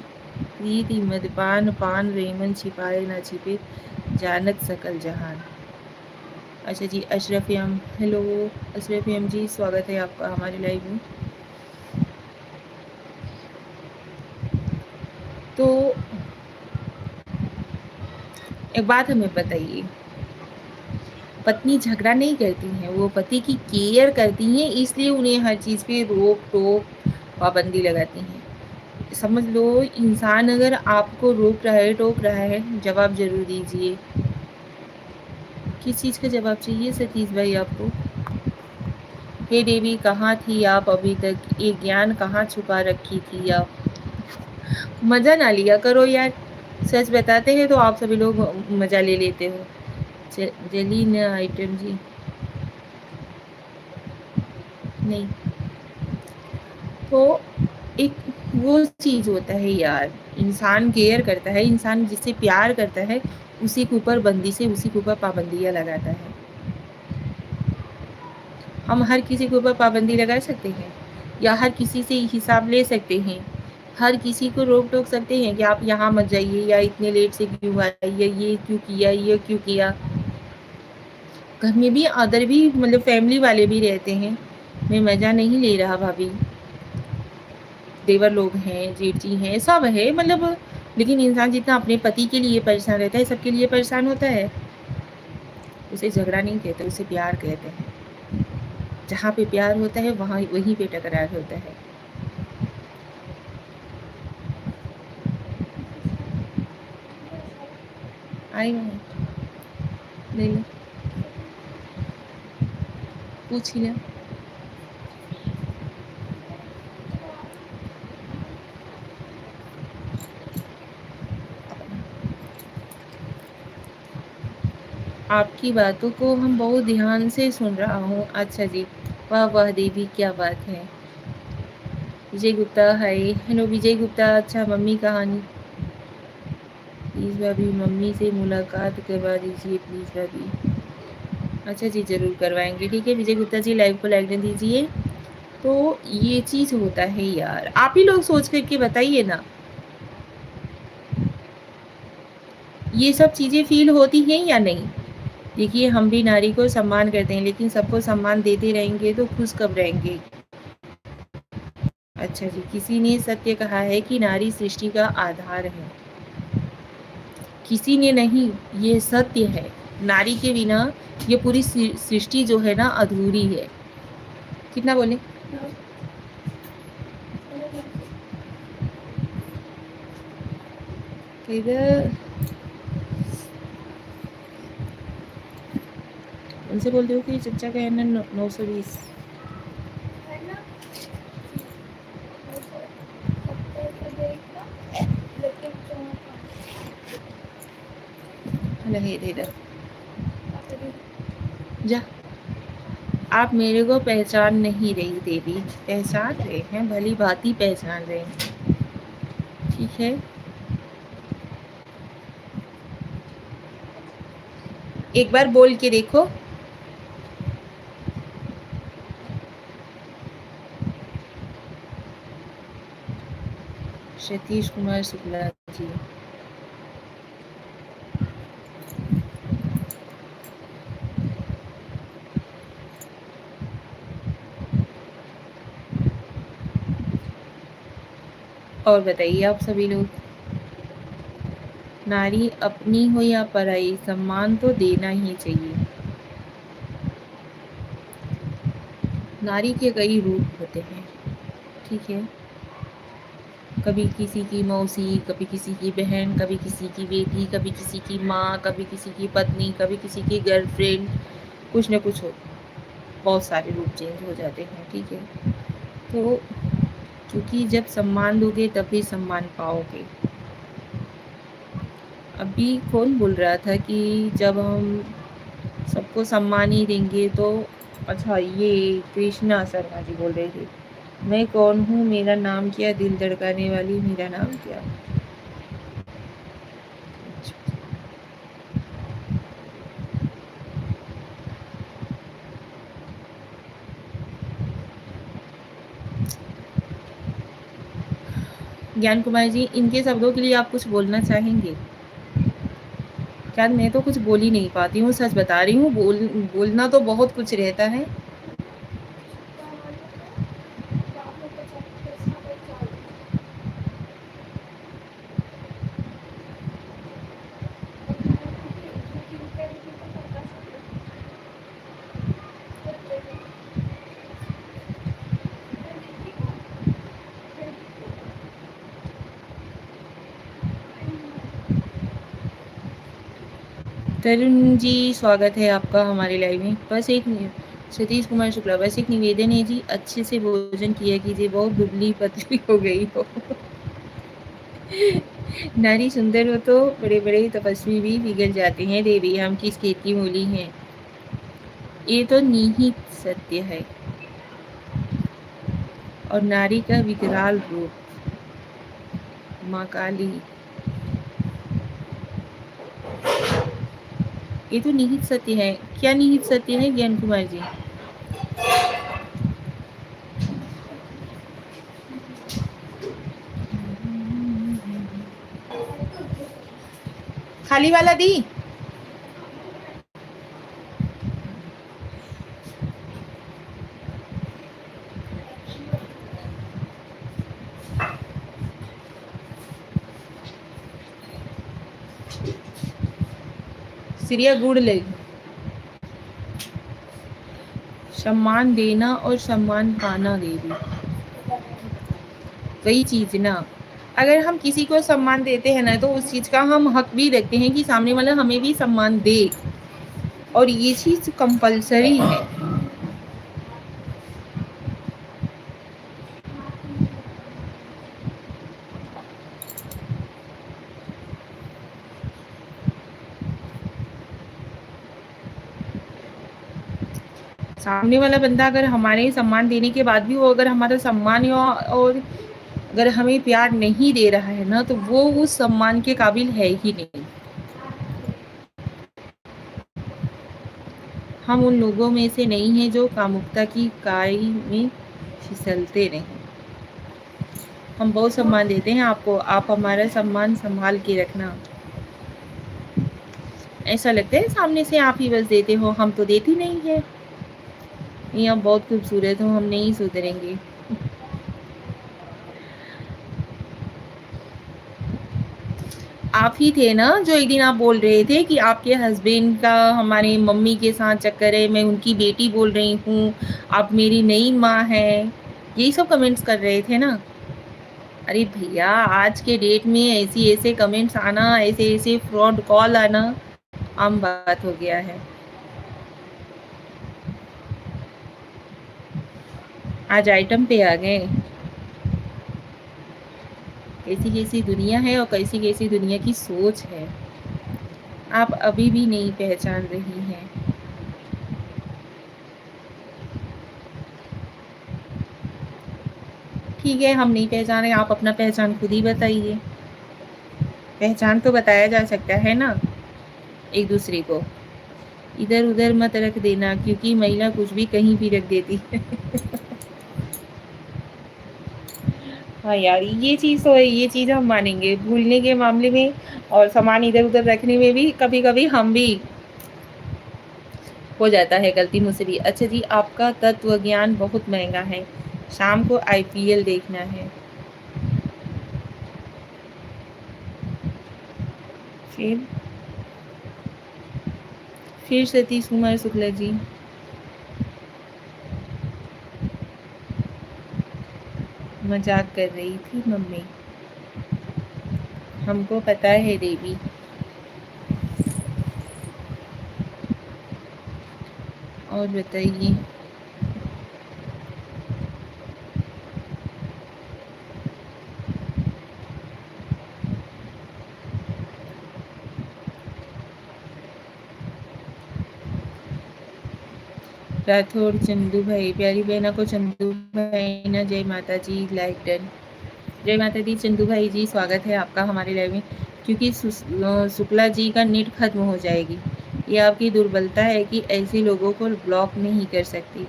Speaker 1: प्रीति मदपान पान रेमन छिपाए ना छिपे, जानत सकल जहान। अच्छा जी, Ashraf M, hello Ashraf M ji, स्वागत है आपका हमारे लाइव में। तो एक बात हमें बताइए, पत्नी झगड़ा नहीं करती हैं, वो पति की केयर करती हैं, इसलिए उन्हें हर चीज़ पे रोक टोक पाबंदी लगाती हैं। समझ लो, इंसान अगर आपको रोक रहा है, टोक रहा है, जवाब ज़रूर दीजिए। किस चीज़ का जवाब चाहिए सतीश भाई आपको? हे देवी, कहाँ थी आप अभी तक? ये ज्ञान कहाँ छुपा रखी थी आप? मज़ा ना लिया करो यार, सच बताते हैं तो आप सभी लोग मज़ा ले लेते हो। जलीन आइटम जी, नहीं। तो एक वो चीज़ होता है यार, इंसान केयर करता है, इंसान जिससे प्यार करता है, उसी के ऊपर बंदी से, उसी के ऊपर पाबंदियाँ लगाता है। हम हर किसी के ऊपर पाबंदी लगा सकते हैं, या हर किसी से हिसाब ले सकते हैं, हर किसी को रोक टोक सकते हैं कि आप यहाँ मत जाइए, या इतने लेट से क्यों आए, या ये क्यों किया, ये क्यों किया। घर में भी अदर भी, मतलब फैमिली वाले भी रहते हैं। मैं मज़ा नहीं ले रहा भाभी, देवर लोग हैं, जेठ जी हैं, सब है मतलब। लेकिन इंसान जितना अपने पति के लिए परेशान रहता है, सबके लिए परेशान होता है। उसे झगड़ा नहीं कहते, उसे प्यार कहते हैं। जहाँ पे प्यार होता है वहाँ वहीं पे टकरार होता है। आई नहीं, ले लो, पूछ ही ना। आपकी बातों को हम बहुत ध्यान से सुन रहा हूँ। अच्छा जी, वाह वाह देवी, क्या बात है। विजय गुप्ता, हाय, हेलो विजय गुप्ता। अच्छा, मम्मी कहानी, प्लीज़ भाभी मम्मी से मुलाकात करवा दीजिए प्लीज़ भाभी। अच्छा जी, ज़रूर करवाएंगे। ठीक है विजय गुप्ता जी, लाइव को लाइक दीजिए। तो ये चीज़ होता है यार, आप ही लोग सोच करके बताइए ना, ये सब चीज़ें फील होती हैं या नहीं। देखिए हम भी नारी को सम्मान करते हैं, लेकिन सबको सम्मान देते रहेंगे तो खुश कब रहेंगे। अच्छा जी, किसी ने सत्य कहा है कि नारी सृष्टि का आधार है। किसी ने नहीं, ये सत्य है। नारी के बिना ये पूरी सृष्टि जो है ना अधूरी है। कितना बोले? इधर उनसे बोल दो कि चचा का है ना 920। लगे इधर जा। आप मेरे को पहचान नहीं रही देवी, पहचान रहे हैं, भली भांति पहचान रहे हैं। ठीक है, एक बार बोल के देखो। सतीश कुमार शुक्ला जी, और बताइए आप सभी लोग, नारी अपनी हो या पराई, सम्मान तो देना ही चाहिए। नारी के कई रूप होते हैं। ठीक है, कभी किसी की मौसी, कभी किसी की बहन, कभी किसी की बेटी, कभी किसी की माँ, कभी किसी की पत्नी, कभी किसी की गर्लफ्रेंड, कुछ न कुछ हो, बहुत सारे रूप चेंज हो जाते हैं। ठीक है, तो क्योंकि जब सम्मान दोगे तभी सम्मान पाओगे। अभी कौन बोल रहा था कि जब हम सबको सम्मान ही देंगे तो, अच्छा ये कृष्णा शर्मा जी बोल रहे थे, मैं कौन हूँ, मेरा नाम क्या, दिल धड़काने वाली, मेरा नाम क्या। ज्ञान कुमार जी, इनके शब्दों के लिए आप कुछ बोलना चाहेंगे क्या? मैं तो कुछ बोल ही नहीं पाती हूँ, सच बता रही हूँ। बोलना तो बहुत कुछ रहता है। तरुण जी, स्वागत है आपका हमारे लाइव में। बस एक सतीश कुमार शुक्ला, बस एक निवेदन है जी, अच्छे से भोजन किया कीजिए, बहुत दुबली पतली हो गई हो। नारी सुंदर हो तो बड़े बड़े तपस्वी भी बिगड़ जाते हैं देवी, हम किस खेत की मूली हैं। ये तो निहित सत्य है। और नारी का विकराल रूप माँ काली, ये तो निहित सत्य है। क्या निहित सत्य है ज्ञान कुमार जी? खाली वाला दी। सिरिया गुड़ ले। सम्मान देना और सम्मान पाना देवी, वही चीज ना। अगर हम किसी को सम्मान देते हैं ना, तो उस चीज का हम हक भी रखते हैं कि सामने वाला हमें भी सम्मान दे, और ये चीज कंपलसरी है। सामने वाला बंदा अगर हमारे सम्मान देने के बाद भी वो अगर हमारा सम्मान या और अगर हमें प्यार नहीं दे रहा है ना, तो वो उस सम्मान के काबिल है ही नहीं। हम उन लोगों में से नहीं हैं जो कामुकता की काई में फिसलते रहें। हम बहुत सम्मान देते हैं आपको, आप हमारा सम्मान संभाल के रखना। ऐसा लगता है सामने से आप ही बस देते हो, हम तो देती नहीं है। ये आप बहुत खूबसूरत हो, हम नहीं सुधरेंगे। आप ही थे ना जो एक दिन आप बोल रहे थे कि आपके हस्बैंड का हमारे मम्मी के साथ चक्कर है, मैं उनकी बेटी बोल रही हूँ, आप मेरी नई माँ हैं, यही सब कमेंट्स कर रहे थे ना। अरे भैया, आज के डेट में ऐसी ऐसे कमेंट्स आना, ऐसे ऐसे फ्रॉड कॉल आना आम बात हो गया है। आज आइटम पे आ गए। कैसी कैसी दुनिया है और कैसी कैसी दुनिया की सोच है, आप अभी भी नहीं पहचान रही हैं। ठीक है, हम नहीं पहचाने, आप अपना पहचान खुद ही बताइए। पहचान तो बताया जा सकता है ना एक दूसरे को। इधर उधर मत रख देना, क्योंकि महिला कुछ भी कहीं भी रख देती है। हाँ यार, ये चीज़ तो है, ये चीज़ हम मानेंगे, भूलने के मामले में और सामान इधर उधर रखने में भी कभी कभी हम भी हो जाता है गलती मुझसे भी। अच्छा जी, आपका तत्व ज्ञान बहुत महंगा है, शाम को आईपीएल देखना है। फिर सतीश कुमार शुक्ला जी, मजाक कर रही थी मम्मी, हमको पता है देवी। और बताइए। राठौर चंदू भाई, प्यारी बहना को चंदू भाई ना, जय माता जी, लाइक डन। जय माता दी चंदू भाई जी, स्वागत है आपका हमारे लाइव में। क्योंकि शुक्ला जी का नेट खत्म हो जाएगी। ये आपकी दुर्बलता है कि ऐसे लोगों को ब्लॉक नहीं कर सकती।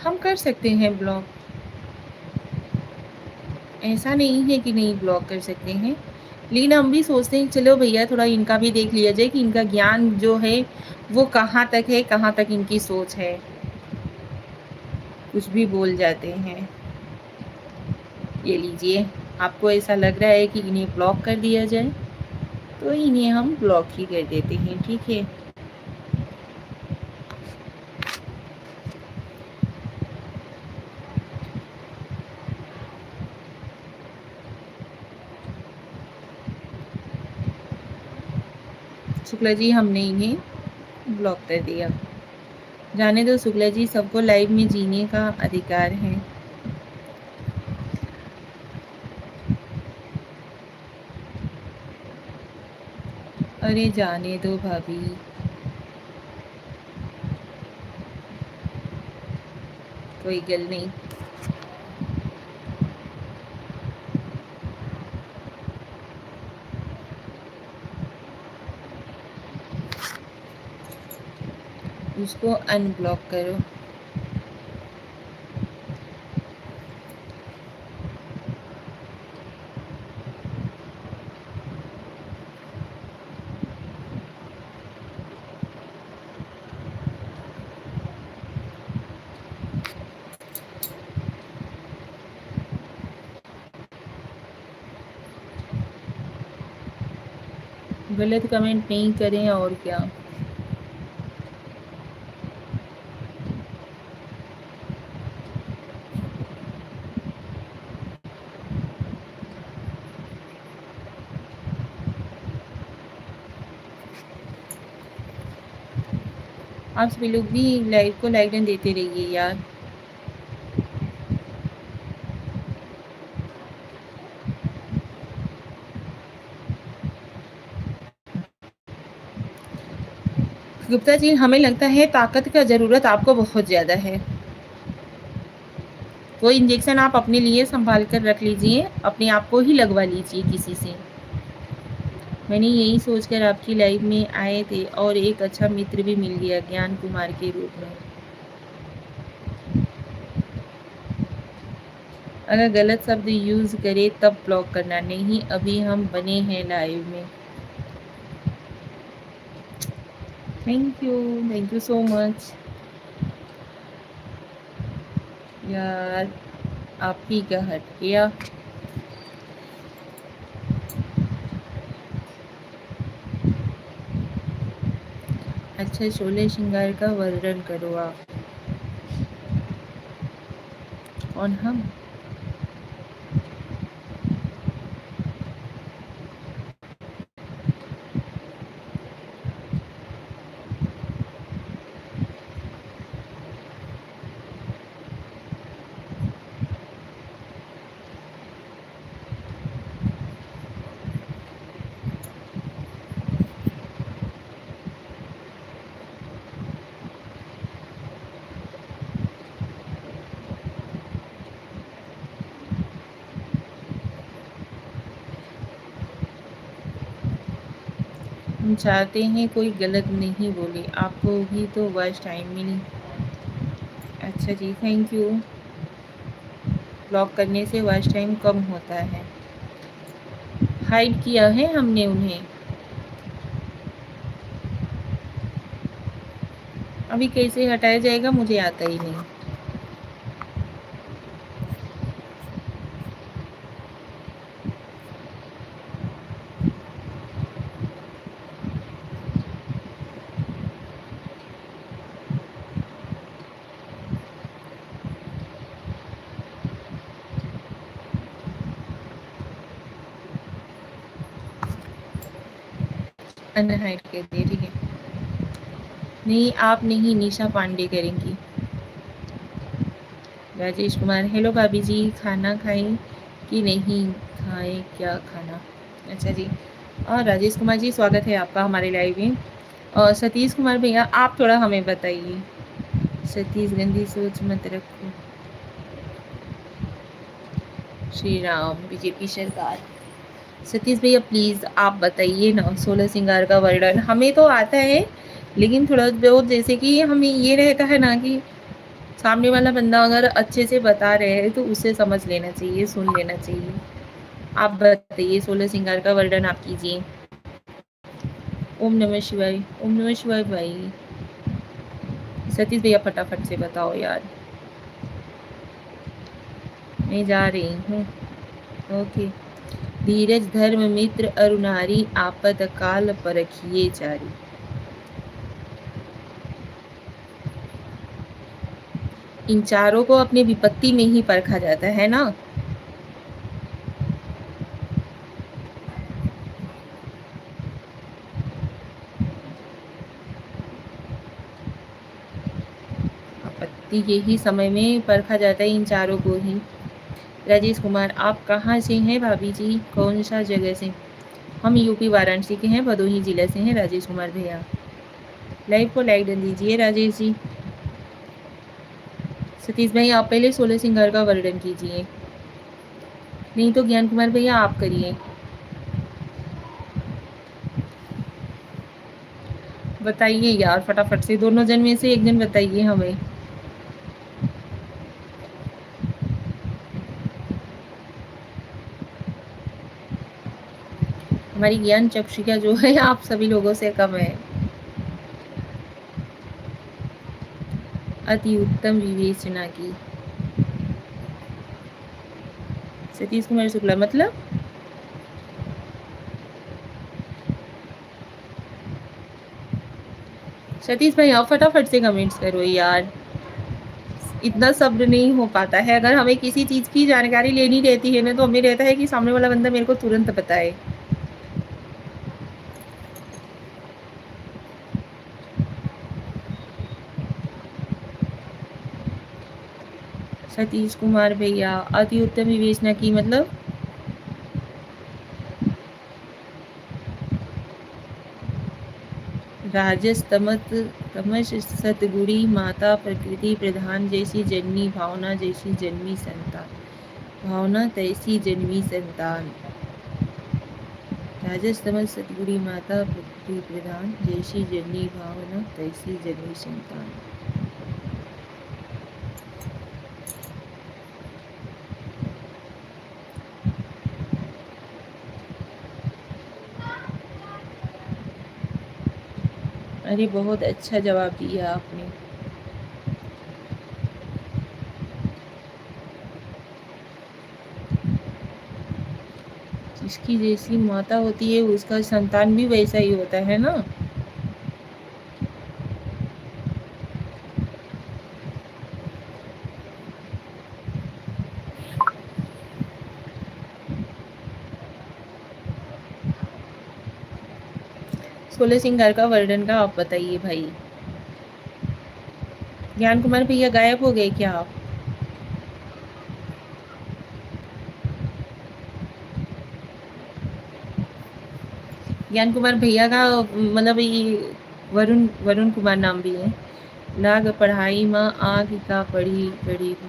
Speaker 1: हम कर सकते हैं ब्लॉक, ऐसा नहीं है कि नहीं ब्लॉक कर सकते हैं, लेकिन हम भी सोचते हैं चलो भैया थोड़ा इनका भी देख लिया जाए कि इनका ज्ञान जो है वो कहाँ तक है, कहाँ तक इनकी सोच है। कुछ भी बोल जाते हैं। ये लीजिए, आपको ऐसा लग रहा है कि इन्हें ब्लॉक कर दिया जाए, तो इन्हें हम ब्लॉक ही कर देते हैं, ठीक है। शुक्ला जी, हमने इन्हें ब्लॉक कर दिया। जाने दो शुक्ला जी, सबको लाइव में जीने का अधिकार है। अरे जाने दो भाभी, कोई गल नहीं। उसको अनब्लॉक करो। गलत कमेंट नहीं करें, और क्या। आप सभी लोग भी लाइव को लाइक एंड देते रहिए यार। गुप्ता जी, हमें लगता है ताकत का ज़रूरत आपको बहुत ज़्यादा है। कोई इंजेक्शन आप अपने लिए संभाल कर रख लीजिए, अपने आप को ही लगवा लीजिए किसी से। मैंने यही सोचकर आपकी लाइफ में आए थे और एक अच्छा मित्र भी मिल गया ज्ञान कुमार के रूप में। अगर गलत शब्द यूज़ करे तब ब्लॉक करना, नहीं अभी हम बने हैं लाइव में। थैंक यू सो मच यार, आप ही का हट गया। अच्छा, शोले श्रृंगार का वर्णन करो आप। और हम चाहते हैं कोई गलत नहीं बोले, आपको भी तो वॉच टाइम मिली। अच्छा जी, थैंक यू। ब्लॉक करने से वॉच टाइम कम होता है। हाइड किया है हमने उन्हें। अभी कैसे हटाया जाएगा मुझे आता ही नहीं। अनहाइड कर दिए, ठीक है। नहीं आप नहीं, निशा पांडे करेंगी। राजेश कुमार, हेलो भाभी जी, खाना खाएं कि नहीं खाएं, क्या खाना। अच्छा जी। और राजेश कुमार जी, स्वागत है आपका हमारे लाइव में। और सतीश कुमार भैया, आप थोड़ा हमें बताइए। सतीश, गंदी सोच मत रखो। श्री राम, बीजेपी सरकार। सतीश भैया प्लीज़ आप बताइए ना, सोलह श्रृंगार का वर्णन हमें तो आता है, लेकिन थोड़ा बहुत जैसे कि हमें ये रहता है ना कि सामने वाला बंदा अगर अच्छे से बता रहे हैं तो उसे समझ लेना चाहिए, सुन लेना चाहिए। आप बताइए, सोलह श्रृंगार का वर्णन आप कीजिए। ओम नमः शिवाय, ओम नमः शिवाय भाई। सतीश भैया फटाफट से बताओ यार। मैं जा रही हूँ। ओके। धीरज धर्म मित्र अरुणारी, आपद काल परखिए जारी। इन चारों को अपने विपत्ति में ही परखा जाता है ना। आपत्ति के ही समय में परखा जाता है इन चारों को ही। राजेश कुमार, आप कहाँ से हैं भाभी जी, कौन सा जगह से। हम यूपी वाराणसी के हैं, भदोही जिला से हैं राजेश कुमार भैया। लाइव को लाइक कर दीजिए राजेश जी। सतीश भाई, आप पहले सोलह श्रृंगार का वर्णन कीजिए, नहीं तो ज्ञान कुमार भैया आप करिए। बताइए यार फटाफट से, दोनों जन में से एक जन बताइए हमें। हमारी ज्ञान चक्षुका जो है आप सभी लोगों से कम है। अति उत्तम विवेचना की। सतीश कुमार शुक्ला मतलब सतीश भाई आप फटाफट से कमेंट्स करो यार, इतना सब्र नहीं हो पाता है। अगर हमें किसी चीज़ की जानकारी लेनी रहती है ना, तो हमें रहता है कि सामने वाला बंदा मेरे को तुरंत बताए। सतीश कुमार भैया, अति उत्तम विवेचना की मतलब राजस तमत तमस सतगुणी माता प्रकृति प्रधान, जैसी जन्मी भावना जैसी जन्मी संतान, भावना तैसी जन्मी संतान। राजस तमस सतगुणी माता प्रकृति प्रधान, जैसी जन्मी भावना तैसी जन्मी संतान। अरे बहुत अच्छा जवाब दिया आपने। जिसकी जैसी माता होती है उसका संतान भी वैसा ही होता है ना। सोलह सिंगार का वर्णन का आप बताइए भाई। ज्ञान कुमार भैया गायब हो गए क्या आप? ज्ञान कुमार भैया का मतलब ये वरुण वरुण कुमार नाम भी है। लाग पढ़ाई में आग का पढ़ी पढ़ी हो,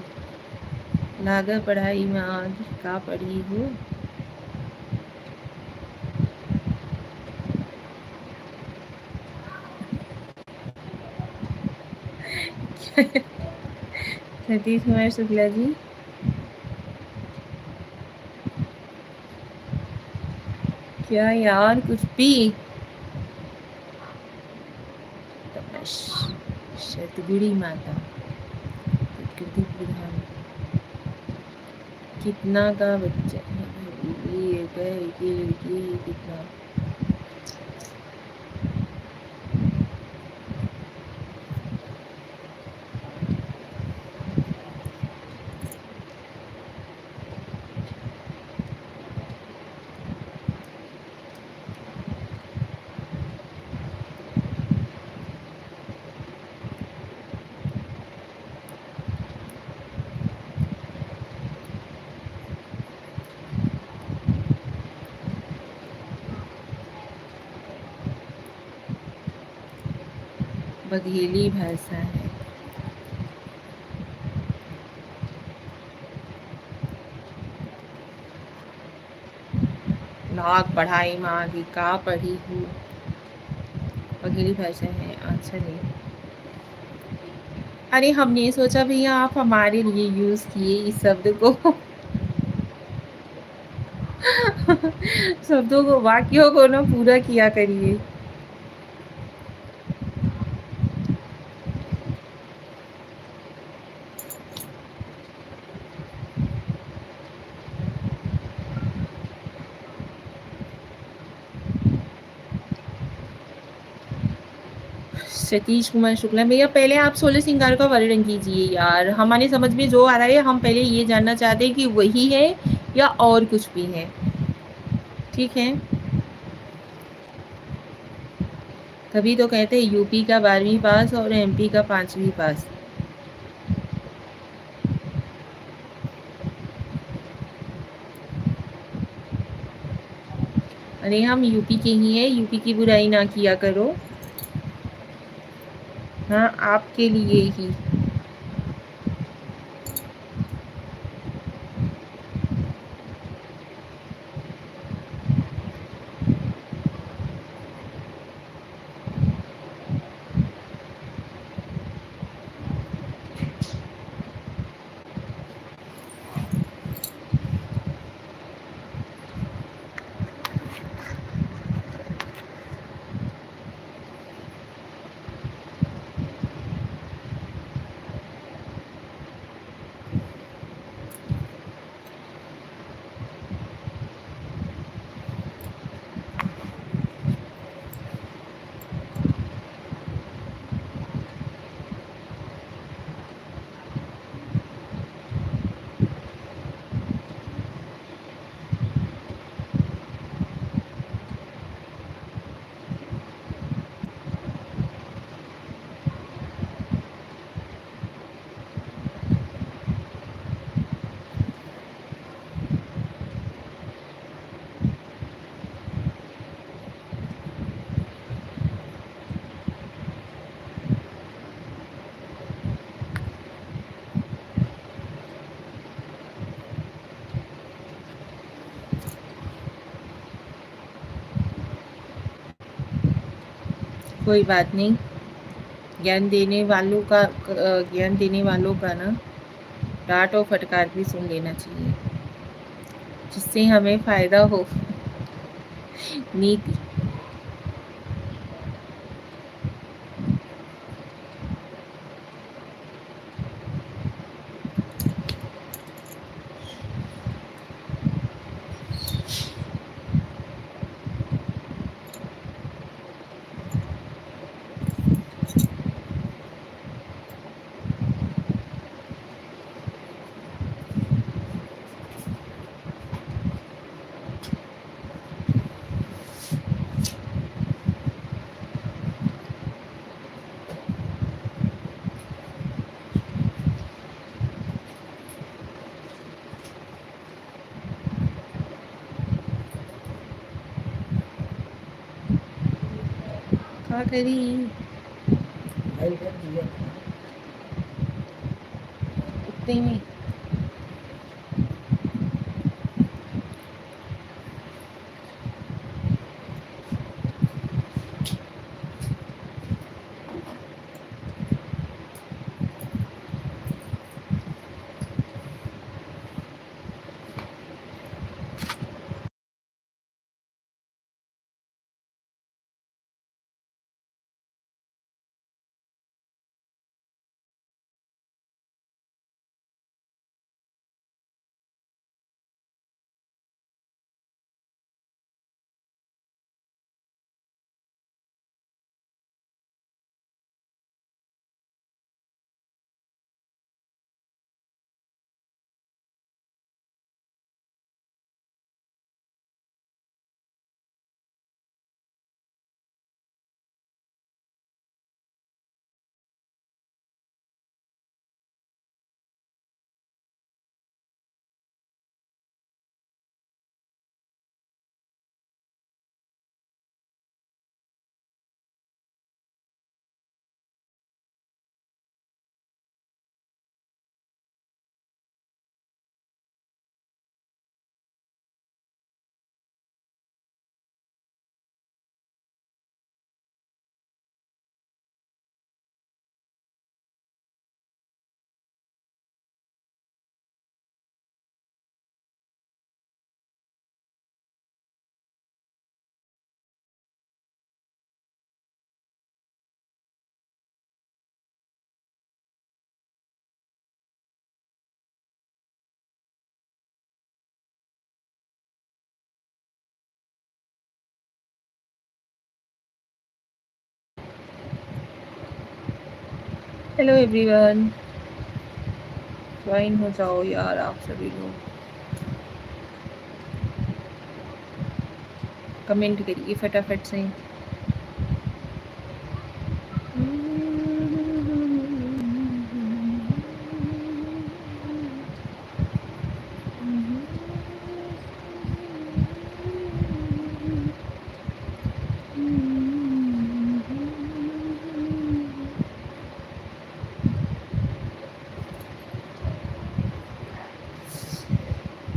Speaker 1: लाग पढ़ाई में आग का पढ़ी हो। सतीश कुमार शुक्ला जी, क्या यार कुछ भी। शतगुड़ी माता प्रकृति प्रधान, कितना का बच्चा ये लड़की है कितना। बघेली भाषा है। लाग पढ़ाई में आगे का पढ़ी हूँ, बघेली भाषा है। अच्छा नहीं, अरे हमने सोचा भैया आप हमारे लिए यूज किए इस शब्द को। शब्दों को वाक्यों को ना पूरा किया करिए। सतीश कुमार शुक्ला भैया, पहले आप सोलह सिंगार का वर्णन कीजिए यार। हमारे समझ में जो आ रहा है हम पहले ये जानना चाहते हैं कि वही है या और कुछ भी है। ठीक है, तभी तो कहते हैं यूपी का 12वीं पास और एमपी का 5वीं पास। अरे हम यूपी के ही हैं, यूपी की बुराई ना किया करो। हाँ आपके लिए ही। कोई बात नहीं। ज्ञान देने वालों का ना डांट और फटकार भी सुन लेना चाहिए, जिससे हमें फायदा हो। नीति। क्या करी उतने में। हेलो एवरीवन, ज्वाइन हो जाओ यार आप सभी लोग। कमेंट करिए फटाफट से।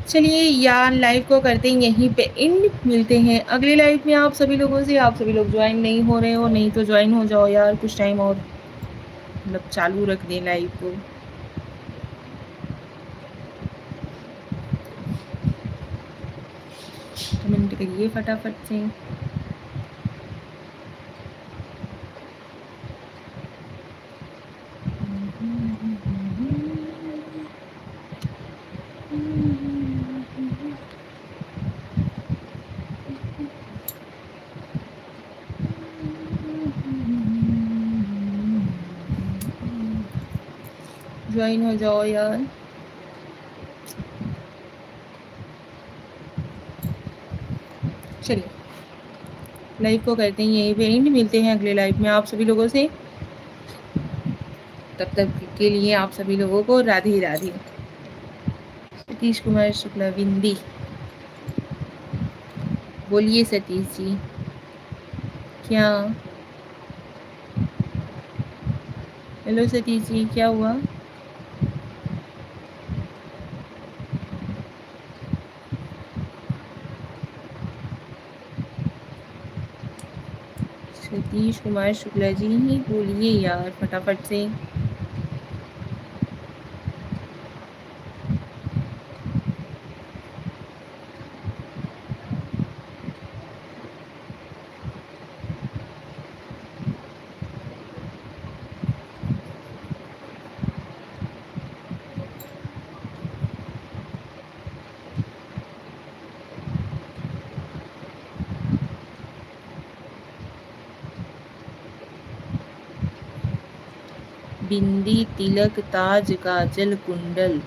Speaker 1: चलिए यार लाइव को करते हैं यहीं पे एंड, मिलते हैं अगले लाइव में आप सभी लोगों से। आप सभी लोग ज्वाइन नहीं हो रहे हो, नहीं तो ज्वाइन हो जाओ यार, कुछ टाइम और मतलब चालू रख दें लाइव को। कमेंट करिए फटाफट से। ज्वाइन हो जाओ यार। चलिए लाइव को करते हैं यहीं पे एंड, मिलते हैं अगले लाइव में आप सभी लोगों से। तब तक के लिए आप सभी लोगों को राधे राधे। सतीश कुमार शुक्ला विंदी, बोलिए सतीश जी। क्या? हेलो सतीश जी, क्या हुआ? सतीश कुमार शुक्ला जी, बोलिए यार फटाफट से। बिंदी, तिलक, ताज, काजल, कुंडल।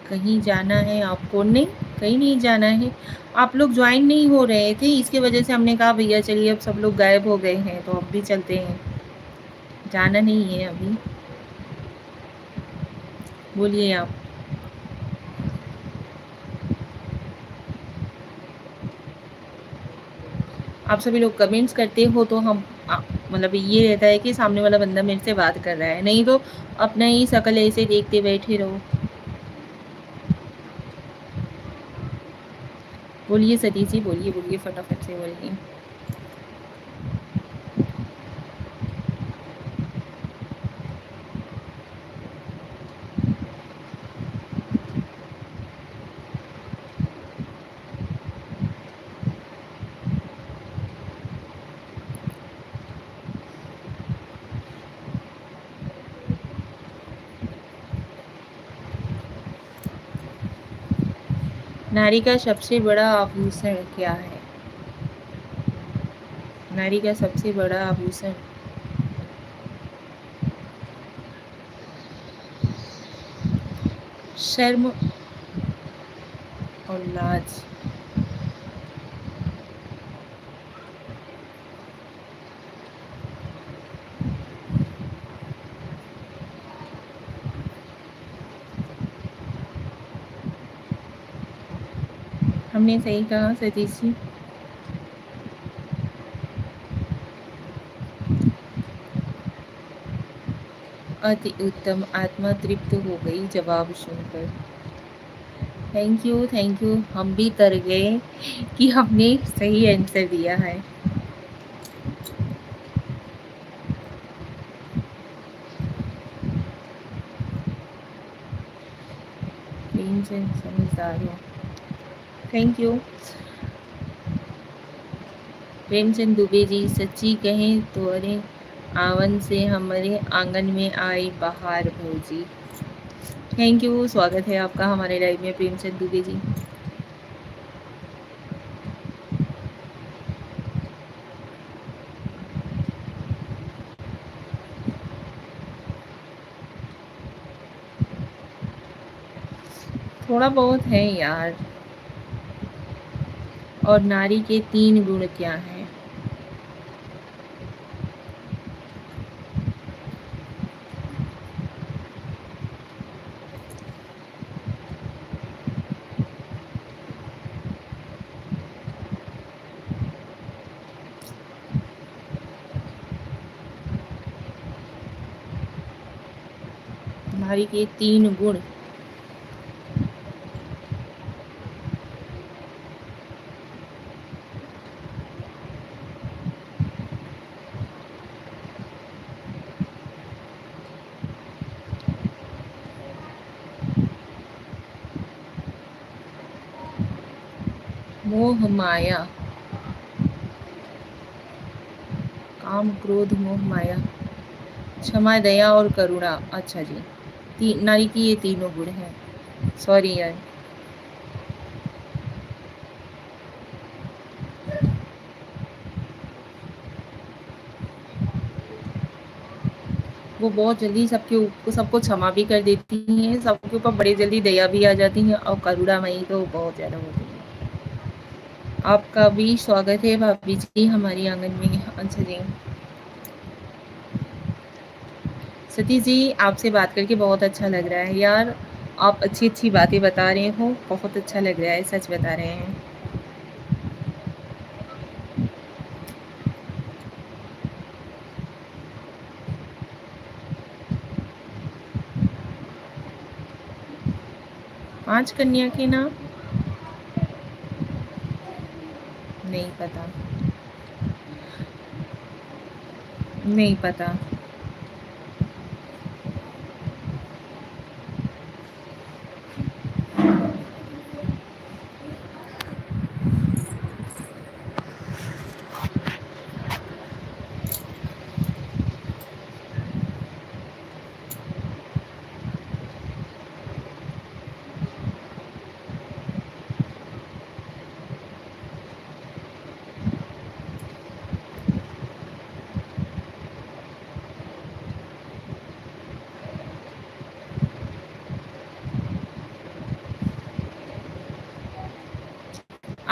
Speaker 1: कहीं जाना है आपको? नहीं, कहीं नहीं जाना है। आप लोग ज्वाइन नहीं हो रहे थे, इसके वजह से हमने कहा भैया चलिए अब सब लोग गायब हो गए हैं तो अब भी चलते हैं। जाना नहीं है अभी। बोलिए आप। आप सभी लोग कमेंट्स करते हो तो हम मतलब ये रहता है कि सामने वाला बंदा मेरे से बात कर रहा है, नहीं तो अपना ही शकल ऐसे देखते बैठे रहो। बोलिए सतीश जी, बोलिए बोलिए फटाफट से बोलिए। नारी का सबसे बड़ा आभूषण क्या है? नारी का सबसे बड़ा आभूषण शर्म और लाज। हमने सही कहा सतीश जी। अति उत्तम, आत्मा तृप्त हो गई जवाब सुनकर। थैंक यू, हम भी तर गए कि हमने सही आंसर दिया है। प्रेमचंद समझदार हो। Thank you. प्रेमचंद दुबे जी, सच्ची कहें तो अरे आवन से हमारे आंगन में आई बहार भौजी। थैंक यू, स्वागत है आपका हमारे लाइव में प्रेमचंद दुबे जी। थोड़ा बहुत है यार। और नारी के 3 गुण क्या हैं? नारी के 3 गुण। मोह माया, काम क्रोध मोह माया, क्षमा दया और करुणा। अच्छा जी, नारी की ये तीनों गुण हैं। सॉरी यार। वो बहुत जल्दी सबको क्षमा भी कर देती हैं, सबके ऊपर बड़ी जल्दी दया भी आ जाती है और करुणामयी तो बहुत ज़्यादा होती है। आपका भी स्वागत है भाभी जी हमारी आंगन में। अच्छा जी। सतीश जी, आपसे बात करके बहुत अच्छा लग रहा है यार। आप अच्छी अच्छी बातें बता रहे हो, बहुत अच्छा लग रहा है, सच बता रहे हैं। 5 कन्या के नाम। नहीं पता, नहीं पता।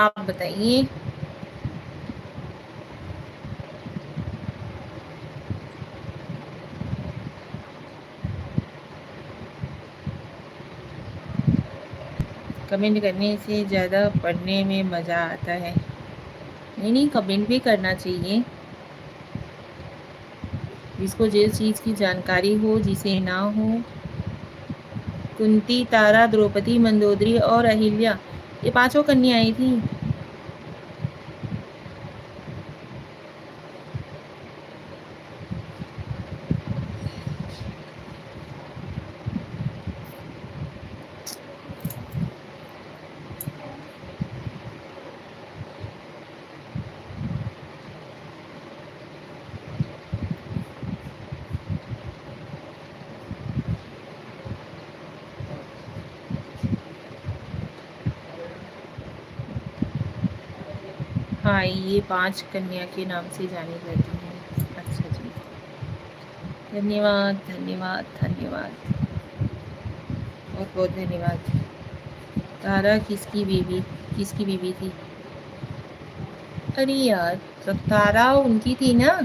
Speaker 1: आप बताइए। कमेंट करने से ज़्यादा पढ़ने में मज़ा आता है। नहीं नहीं, कमेंट भी करना चाहिए। जिसको जिस चीज़ की जानकारी हो, जिसे ना हो। कुंती, तारा, द्रौपदी, मंदोदरी और अहिल्या, ये पांचों कन्याएं थी। हाँ, ये 5 कन्या के नाम से जानी जाती हैं। अच्छा जी, धन्यवाद धन्यवाद धन्यवाद, बहुत बहुत धन्यवाद। तारा किसकी बीवी थी? अरे यार, तो तारा उनकी थी ना।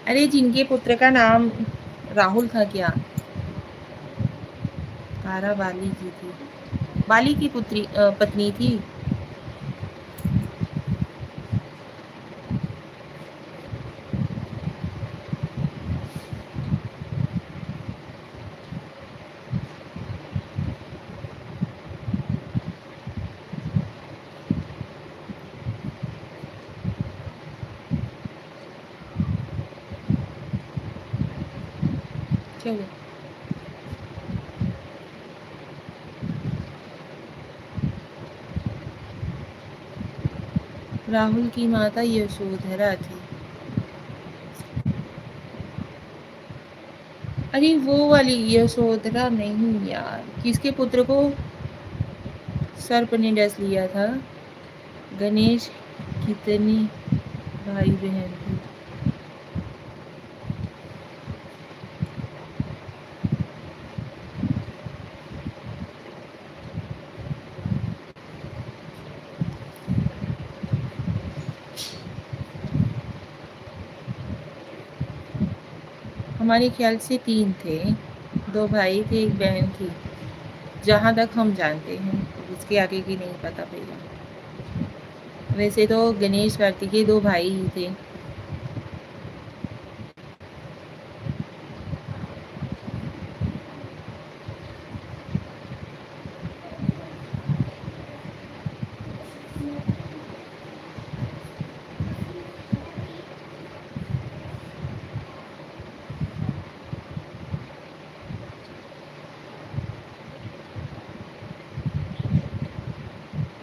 Speaker 1: अरे जिनके पुत्र का नाम राहुल था क्या? तारा बाली की थी, बाली की पत्नी थी। चलो, राहुल की माता यशोधरा थी। अरे वो वाली यशोधरा नहीं यार, किसके पुत्र को सर्प ने डस लिया था? गणेश, कितने भाई बहन थे? हमारे ख्याल से 3 थे। 2 भाई थे, 1 बहन थी, जहाँ तक हम जानते हैं। उसके आगे की नहीं पता भैया। वैसे तो गणेश कार्तिकेय 2 भाई ही थे।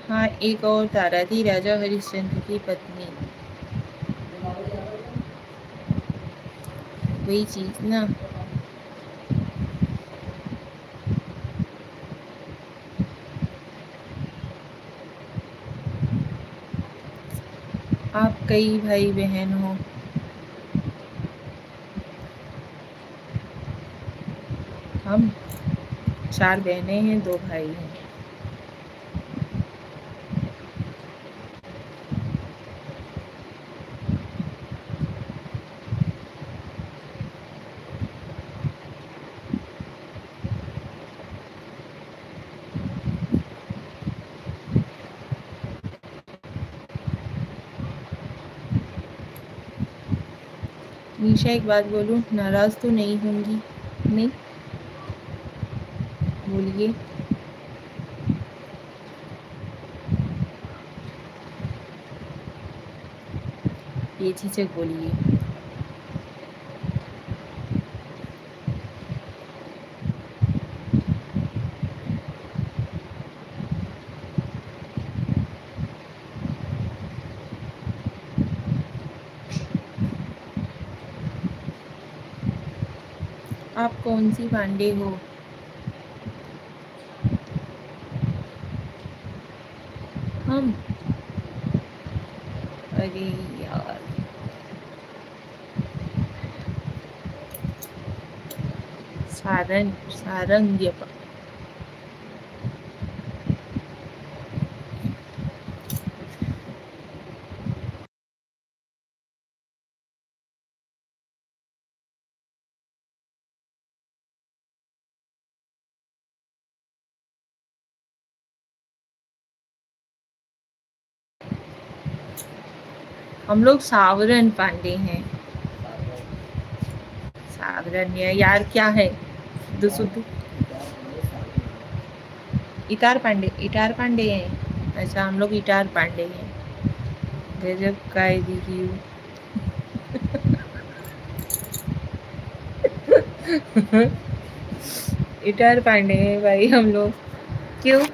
Speaker 1: हाँ, एक और तारा थी, राजा हरिश्चंद्र की पत्नी। वही चीज ना। आप कई भाई बहन हो? हम 4 बहनें हैं, 2 भाई हैं। निशा, एक बात बोलूं, नाराज तो नहीं होंगी? नहीं, बोलिए। बेझिझक बोलिए। आप कौन सी पांडे हो? हम? अरे यार, सारंग। हम लोग सावरन पांडे हैं। सावरन यार क्या है? दुसुद इटार पांडे हैं। अच्छा, हम लोग इटार पांडे हैं। गजब काय दीदी। इटार पांडे हैं भाई हम लोग। क्यों?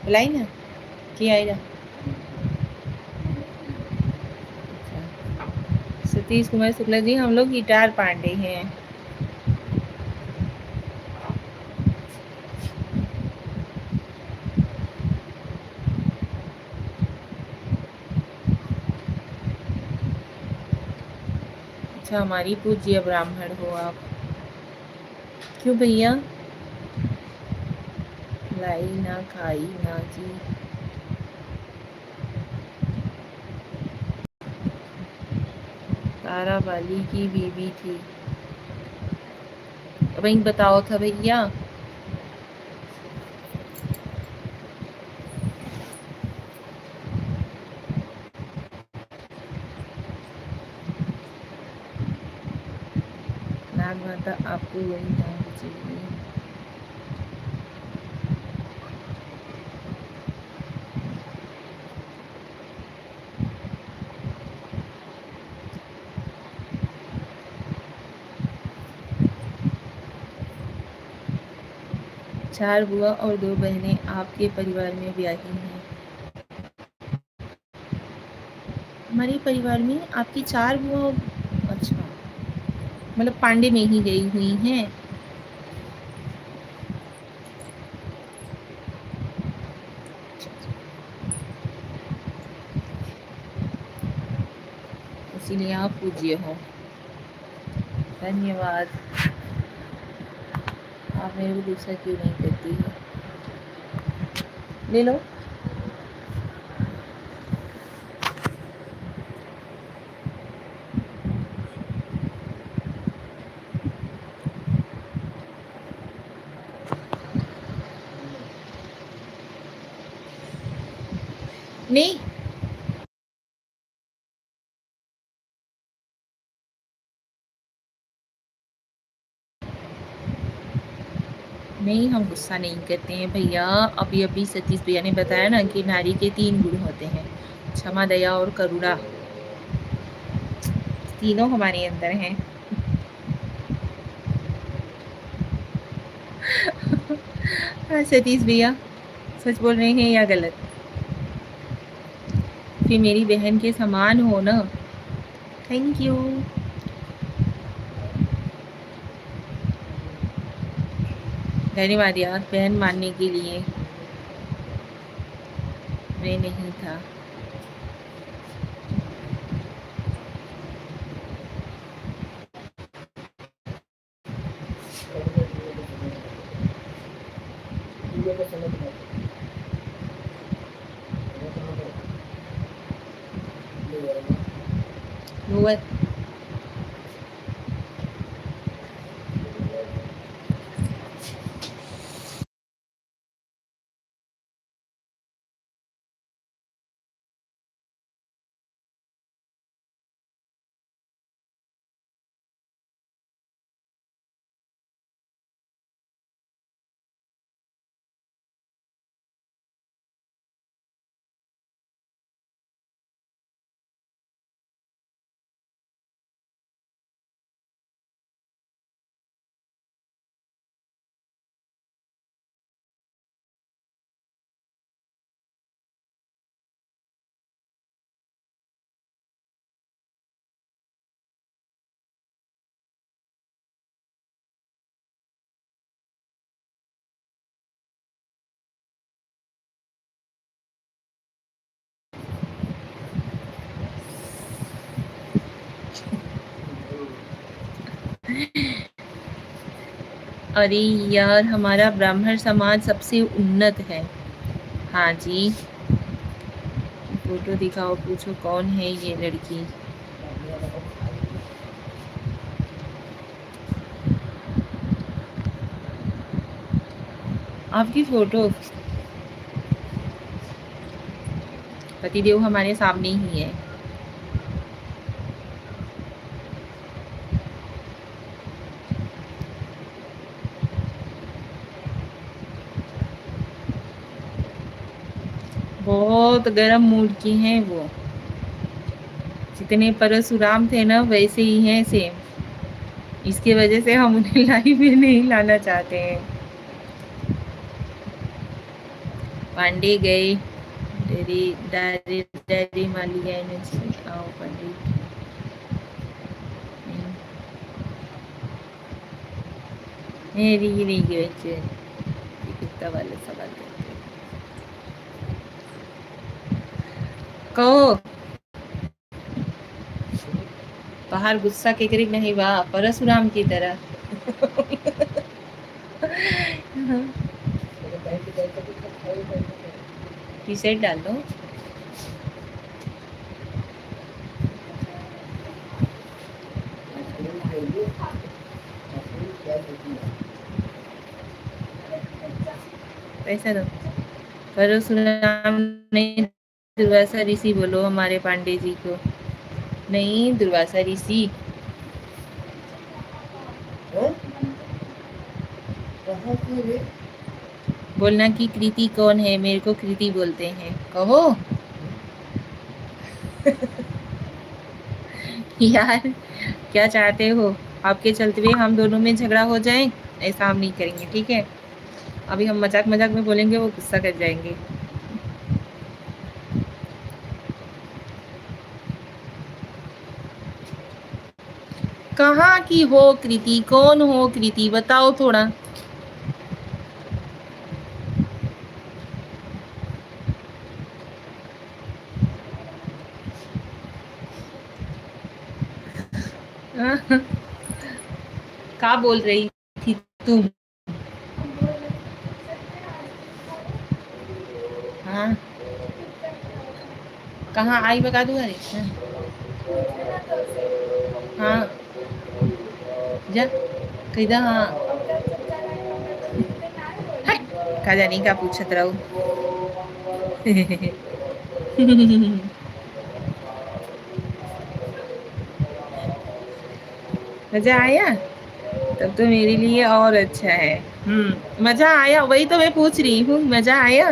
Speaker 1: बुलाई ना, क्या आएगा? सतीश कुमार शुक्ला जी, हम लोग गिटार पांडे हैं। अच्छा, हमारी पूज्य ब्राह्मण हो आप। क्यों भैया? लाई ना खाई ना जी। तारा बाली की बीवी थी। वही बताओ था भैया। नाग माता आपको वही नाग चाहिए। 4 बुआ और 2 बहनें आपके परिवार में ब्याही हैं। हमारे परिवार में आपकी 4 बुआ। अच्छा, मतलब पांडे में ही गई हुई हैं। इसीलिए आप पूज्य हो। धन्यवाद। आप मेरे को गुस्सा क्यों नहीं करती है? ले लो। नहीं, नहीं, हम गुस्सा नहीं करते हैं भैया। अभी अभी सतीश भैया ने बताया ना कि नारी के 3 गुण होते हैं, क्षमा, दया और करुणा। तीनों हमारे अंदर हैं। हाँ सतीश भैया, सच बोल रहे हैं या गलत? फिर मेरी बहन के समान हो ना। Thank you. धन्यवाद यार बहन मानने के लिए। मैं नहीं था। लोअर। अरे यार, हमारा ब्राह्मण समाज सबसे उन्नत है। हाँ जी, फोटो दिखाओ, पूछो कौन है ये लड़की। आपकी फोटो, पतिदेव हमारे सामने ही है। बहुत गर्म मूड की हैं वो। जितने परशुराम थे ना, वैसे ही हैं सेम। इसकी वजह से हम उन्हें लाइव में नहीं लाना चाहते हैं। पांडे गए, डैडी डैडी डैडी माली गए नहीं, आओ पांडे। मेरी नहीं गए, कितना वाले सवाल करते हैं। कहो बाहर गुस्सा के करीब नहीं, वाह परशुराम की तरह। टी शर्ट डाल दो। पैसा दो। परशुराम नहीं, दुर्वासा ऋषि बोलो हमारे पांडे जी को। नहीं, दुर्वासा ऋषि। बोलना कि कृति कौन है, मेरे को कृति बोलते हैं, कहो। यार क्या चाहते हो, आपके चलते हुए हम दोनों में झगड़ा हो जाए? ऐसा हम नहीं करेंगे, ठीक है। अभी हम मजाक मजाक में बोलेंगे, वो गुस्सा कर जाएंगे। कहाँ की हो कृति, कौन हो कृति, बताओ थोड़ा। क्या बोल रही थी तुम? हाँ, कहाँ आई बता दो। अरे हाँ, जा किधर। हाँ, का जानी का पूछत रहो। मजा आया? तब तो मेरे लिए और अच्छा है। मजा आया, वही तो मैं पूछ रही हूँ, मजा आया?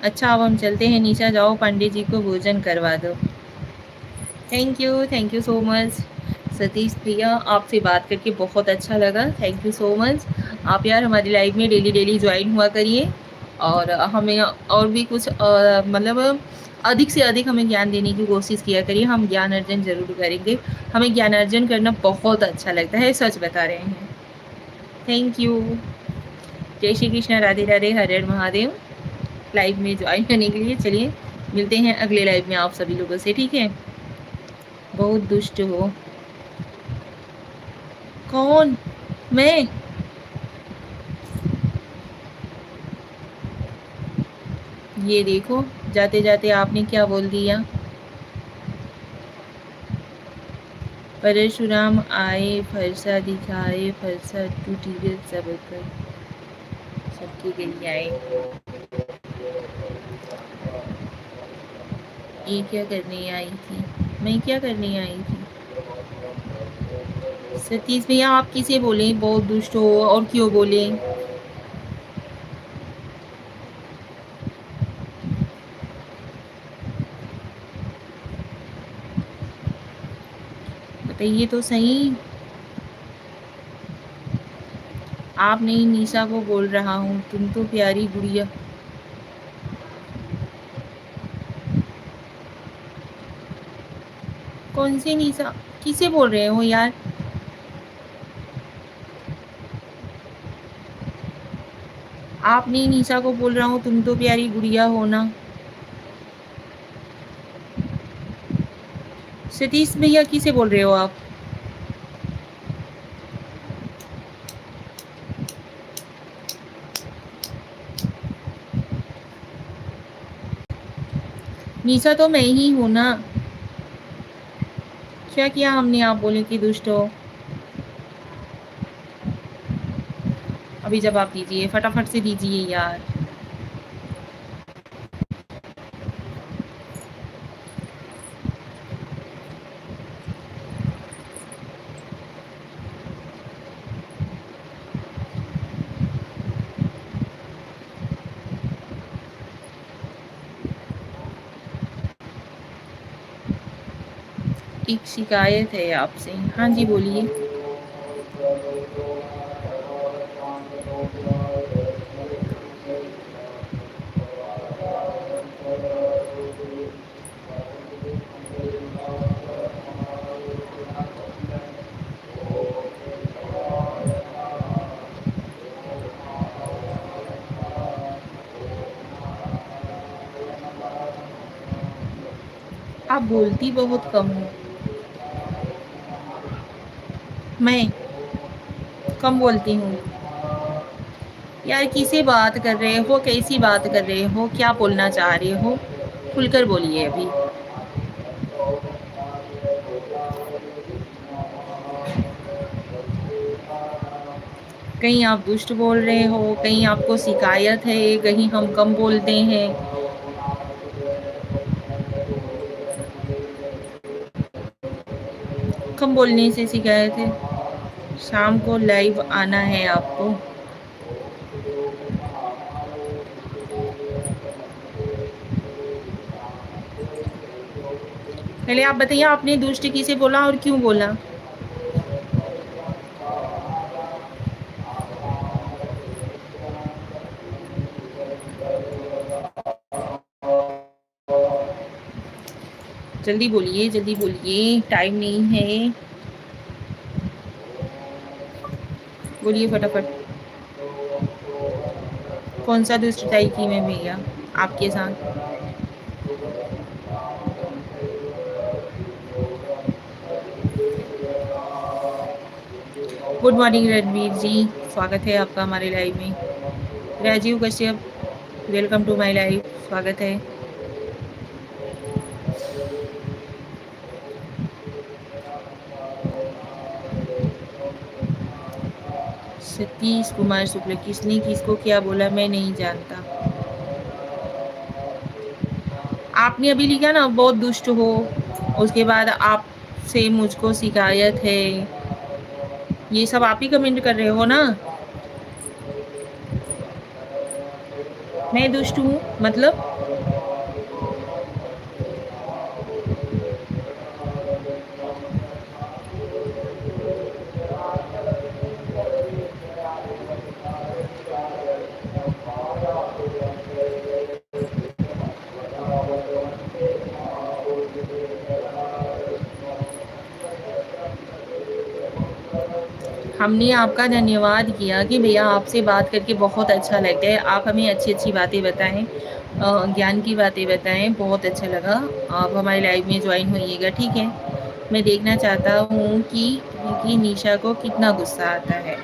Speaker 1: अच्छा, अब हम चलते हैं नीचे, जाओ पंडित जी को भोजन करवा दो। Thank you so much Satish भैया, आपसे बात करके बहुत अच्छा लगा। Thank you so much. आप यार हमारी लाइफ में डेली डेली ज्वाइन हुआ करिए, और हमें और भी कुछ मतलब अधिक से अधिक हमें ज्ञान देने की कोशिश किया करिए। हम ज्ञान अर्जन जरूर करेंगे। हमें ज्ञान अर्जन करना बहुत अच्छा लगता है, सच बता रहे हैं। Thank you. जय श्री कृष्ण, राधे राधे, हर हर महादेव। लाइव में ज्वाइन करने के लिए चलिए मिलते हैं अगले लाइव में आप सभी लोगों से, ठीक है। बहुत दुष्ट हो। कौन? मैं? ये देखो, जाते जाते आपने क्या बोल दिया। परशुराम आए, फरसा दिखाए, फरसा टूटी गई सब कर, सबके गली आए। ये क्या करने आई थी? मैं क्या करने आई थी? सतीश भैया, आप किसे बोले बहुत दुष्ट हो, और क्यों बोले? बताइए तो सही। आप नहीं, निशा को बोल रहा हूँ, तुम तो प्यारी गुड़िया। कौन सी निशा? किसे बोल रहे हो यार? आप नहीं निशा को बोल रहा हूँ, तुम तो प्यारी गुड़िया हो ना। सतीश भैया किसे बोल रहे हो आप? निशा तो मैं ही हूँ ना। क्या किया हमने आप बोले कि दुष्ट हो? अभी जवाब दीजिए, फटाफट से दीजिए यार। एक शिकायत है आपसे। हाँ जी बोलिए। आप बोलती बहुत कम हो। मैं कम बोलती हूँ? यार किसे बात कर रहे हो, कैसी बात कर रहे हो, क्या बोलना चाह रहे हो? खुलकर बोलिए अभी। कहीं आप दुष्ट बोल रहे हो, कहीं आपको शिकायत है, कहीं हम कम बोलते हैं। कम बोलने से शिकायत है? शाम को लाइव आना है आपको। पहले आप बताइए, आपने दुष्ट किसे बोला और क्यों बोला? जल्दी बोलिए, जल्दी बोलिए, टाइम नहीं है। बोलिए फटाफट। कौन सा दुष्ट टाई की मैं भैया आपके साथ? गुड मॉर्निंग रणवीर जी, स्वागत है आपका हमारे लाइव में। Rajeev Kashyap, welcome to my live, स्वागत है। सतीश कुमार शुक्ल, किसने किसको क्या बोला मैं नहीं जानता। आपने अभी लिखा ना बहुत दुष्ट हो, उसके बाद आपसे मुझको शिकायत है, ये सब आप ही कमेंट कर रहे हो ना। मैं दुष्ट हूँ मतलब? हमने आपका धन्यवाद किया कि भैया आपसे बात करके बहुत अच्छा लगता है, आप हमें अच्छी अच्छी बातें बताएं, ज्ञान की बातें बताएं, बहुत अच्छा लगा। आप हमारे लाइव में ज्वाइन होइएगा, ठीक है? मैं देखना चाहता हूँ कि निशा को कितना गुस्सा आता है।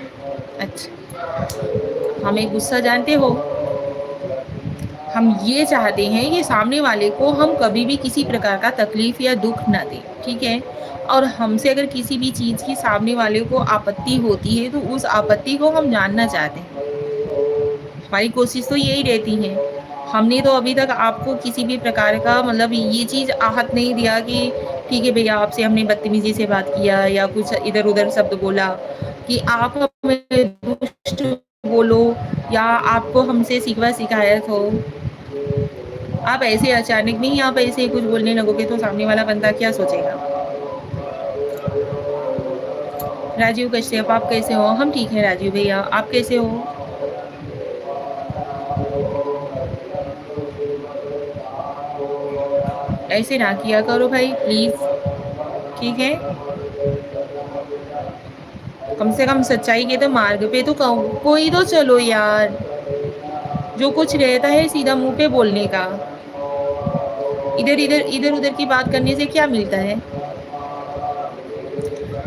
Speaker 1: अच्छा, हमें गुस्सा जानते हो? हम ये चाहते हैं कि सामने वाले को हम कभी भी किसी प्रकार का तकलीफ या दुख ना दें, ठीक है? और हमसे अगर किसी भी चीज़ की सामने वाले को आपत्ति होती है तो उस आपत्ति को हम जानना चाहते हैं। हमारी कोशिश तो यही रहती है। हमने तो अभी तक आपको किसी भी प्रकार का मतलब ये चीज़ आहत नहीं दिया कि ठीक है भैया, आपसे हमने बदतमीज़ी से बात किया या कुछ इधर-उधर शब्द बोला कि आप हमें दुष्ट बोलो या आपको हमसे शिकवा शिकायत हो। आप ऐसे अचानक में ही आप ऐसे कुछ बोलने लगोगे तो सामने वाला बंदा क्या सोचेगा? राजीव कश्यप, आप कैसे हो? हम ठीक हैं राजीव भैया, आप कैसे हो? ऐसे ना किया करो भाई प्लीज़, ठीक है, कम से कम सच्चाई के तो मार्ग पे तो कोई तो चलो यार। जो कुछ रहता है सीधा मुंह पे बोलने का, इधर उधर की बात करने से क्या मिलता है।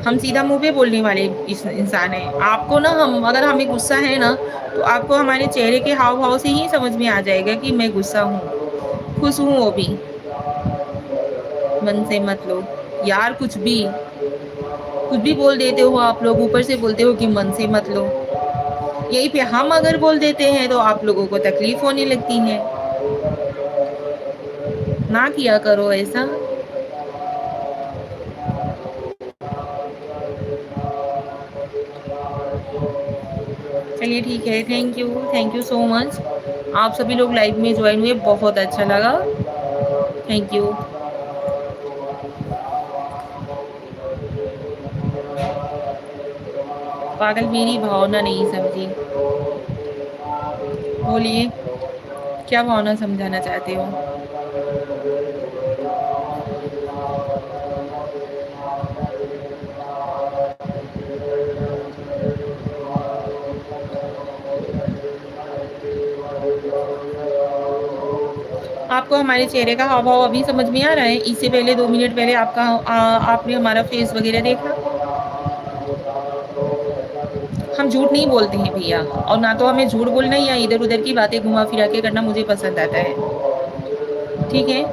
Speaker 1: हम सीधा मुंह पे बोलने वाले इंसान है। आपको ना, हम अगर हमें गुस्सा है ना, तो आपको हमारे चेहरे के हाव भाव से ही समझ में आ जाएगा कि मैं गुस्सा हूँ, खुश हूँ वो भी। मन से मत लो यार, कुछ भी बोल देते हो आप लोग, ऊपर से बोलते हो कि मन से मत लो। यही पे हम अगर बोल देते हैं तो आप लोगों को तकलीफ होने लगती है। ना किया करो ऐसा। चलिए ठीक है, थैंक यू सो मच। आप सभी लोग लाइव में ज्वाइन हुए, बहुत अच्छा लगा। Thank you. पागल मेरी भावना नहीं समझी। बोलिए, क्या भावना समझाना चाहते हो। आपको हमारे चेहरे का हाव भाव अभी समझ में आ रहा है? इससे पहले 2 मिनट पहले आपने हमारा फेस वगैरह देखा। हम झूठ नहीं बोलते हैं भैया, और ना तो हमें झूठ बोलना या इधर उधर की बातें घुमा फिरा के करना मुझे पसंद आता है। ठीक है,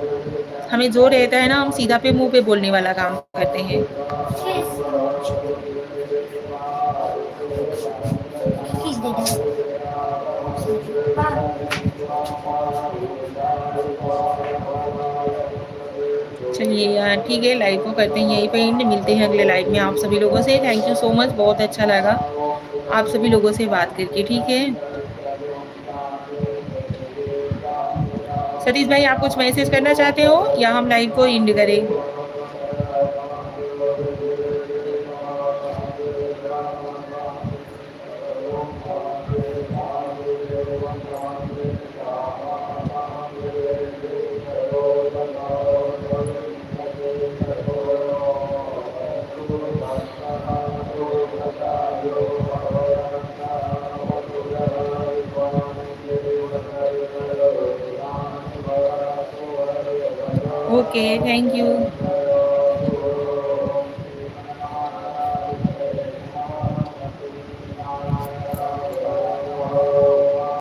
Speaker 1: हमें जो रहता है ना, हम सीधा पे मुंह पे बोलने वाला काम करते हैं। चलिए यार ठीक है, लाइव को करते हैं यहीं पे एंड। मिलते हैं अगले लाइव में आप सभी लोगों से। थैंक यू सो मच, बहुत अच्छा लगा आप सभी लोगों से बात करके। ठीक है सतीश भाई, आप कुछ मैसेज करना चाहते हो या हम लाइव को एंड करें? Okay, thank you.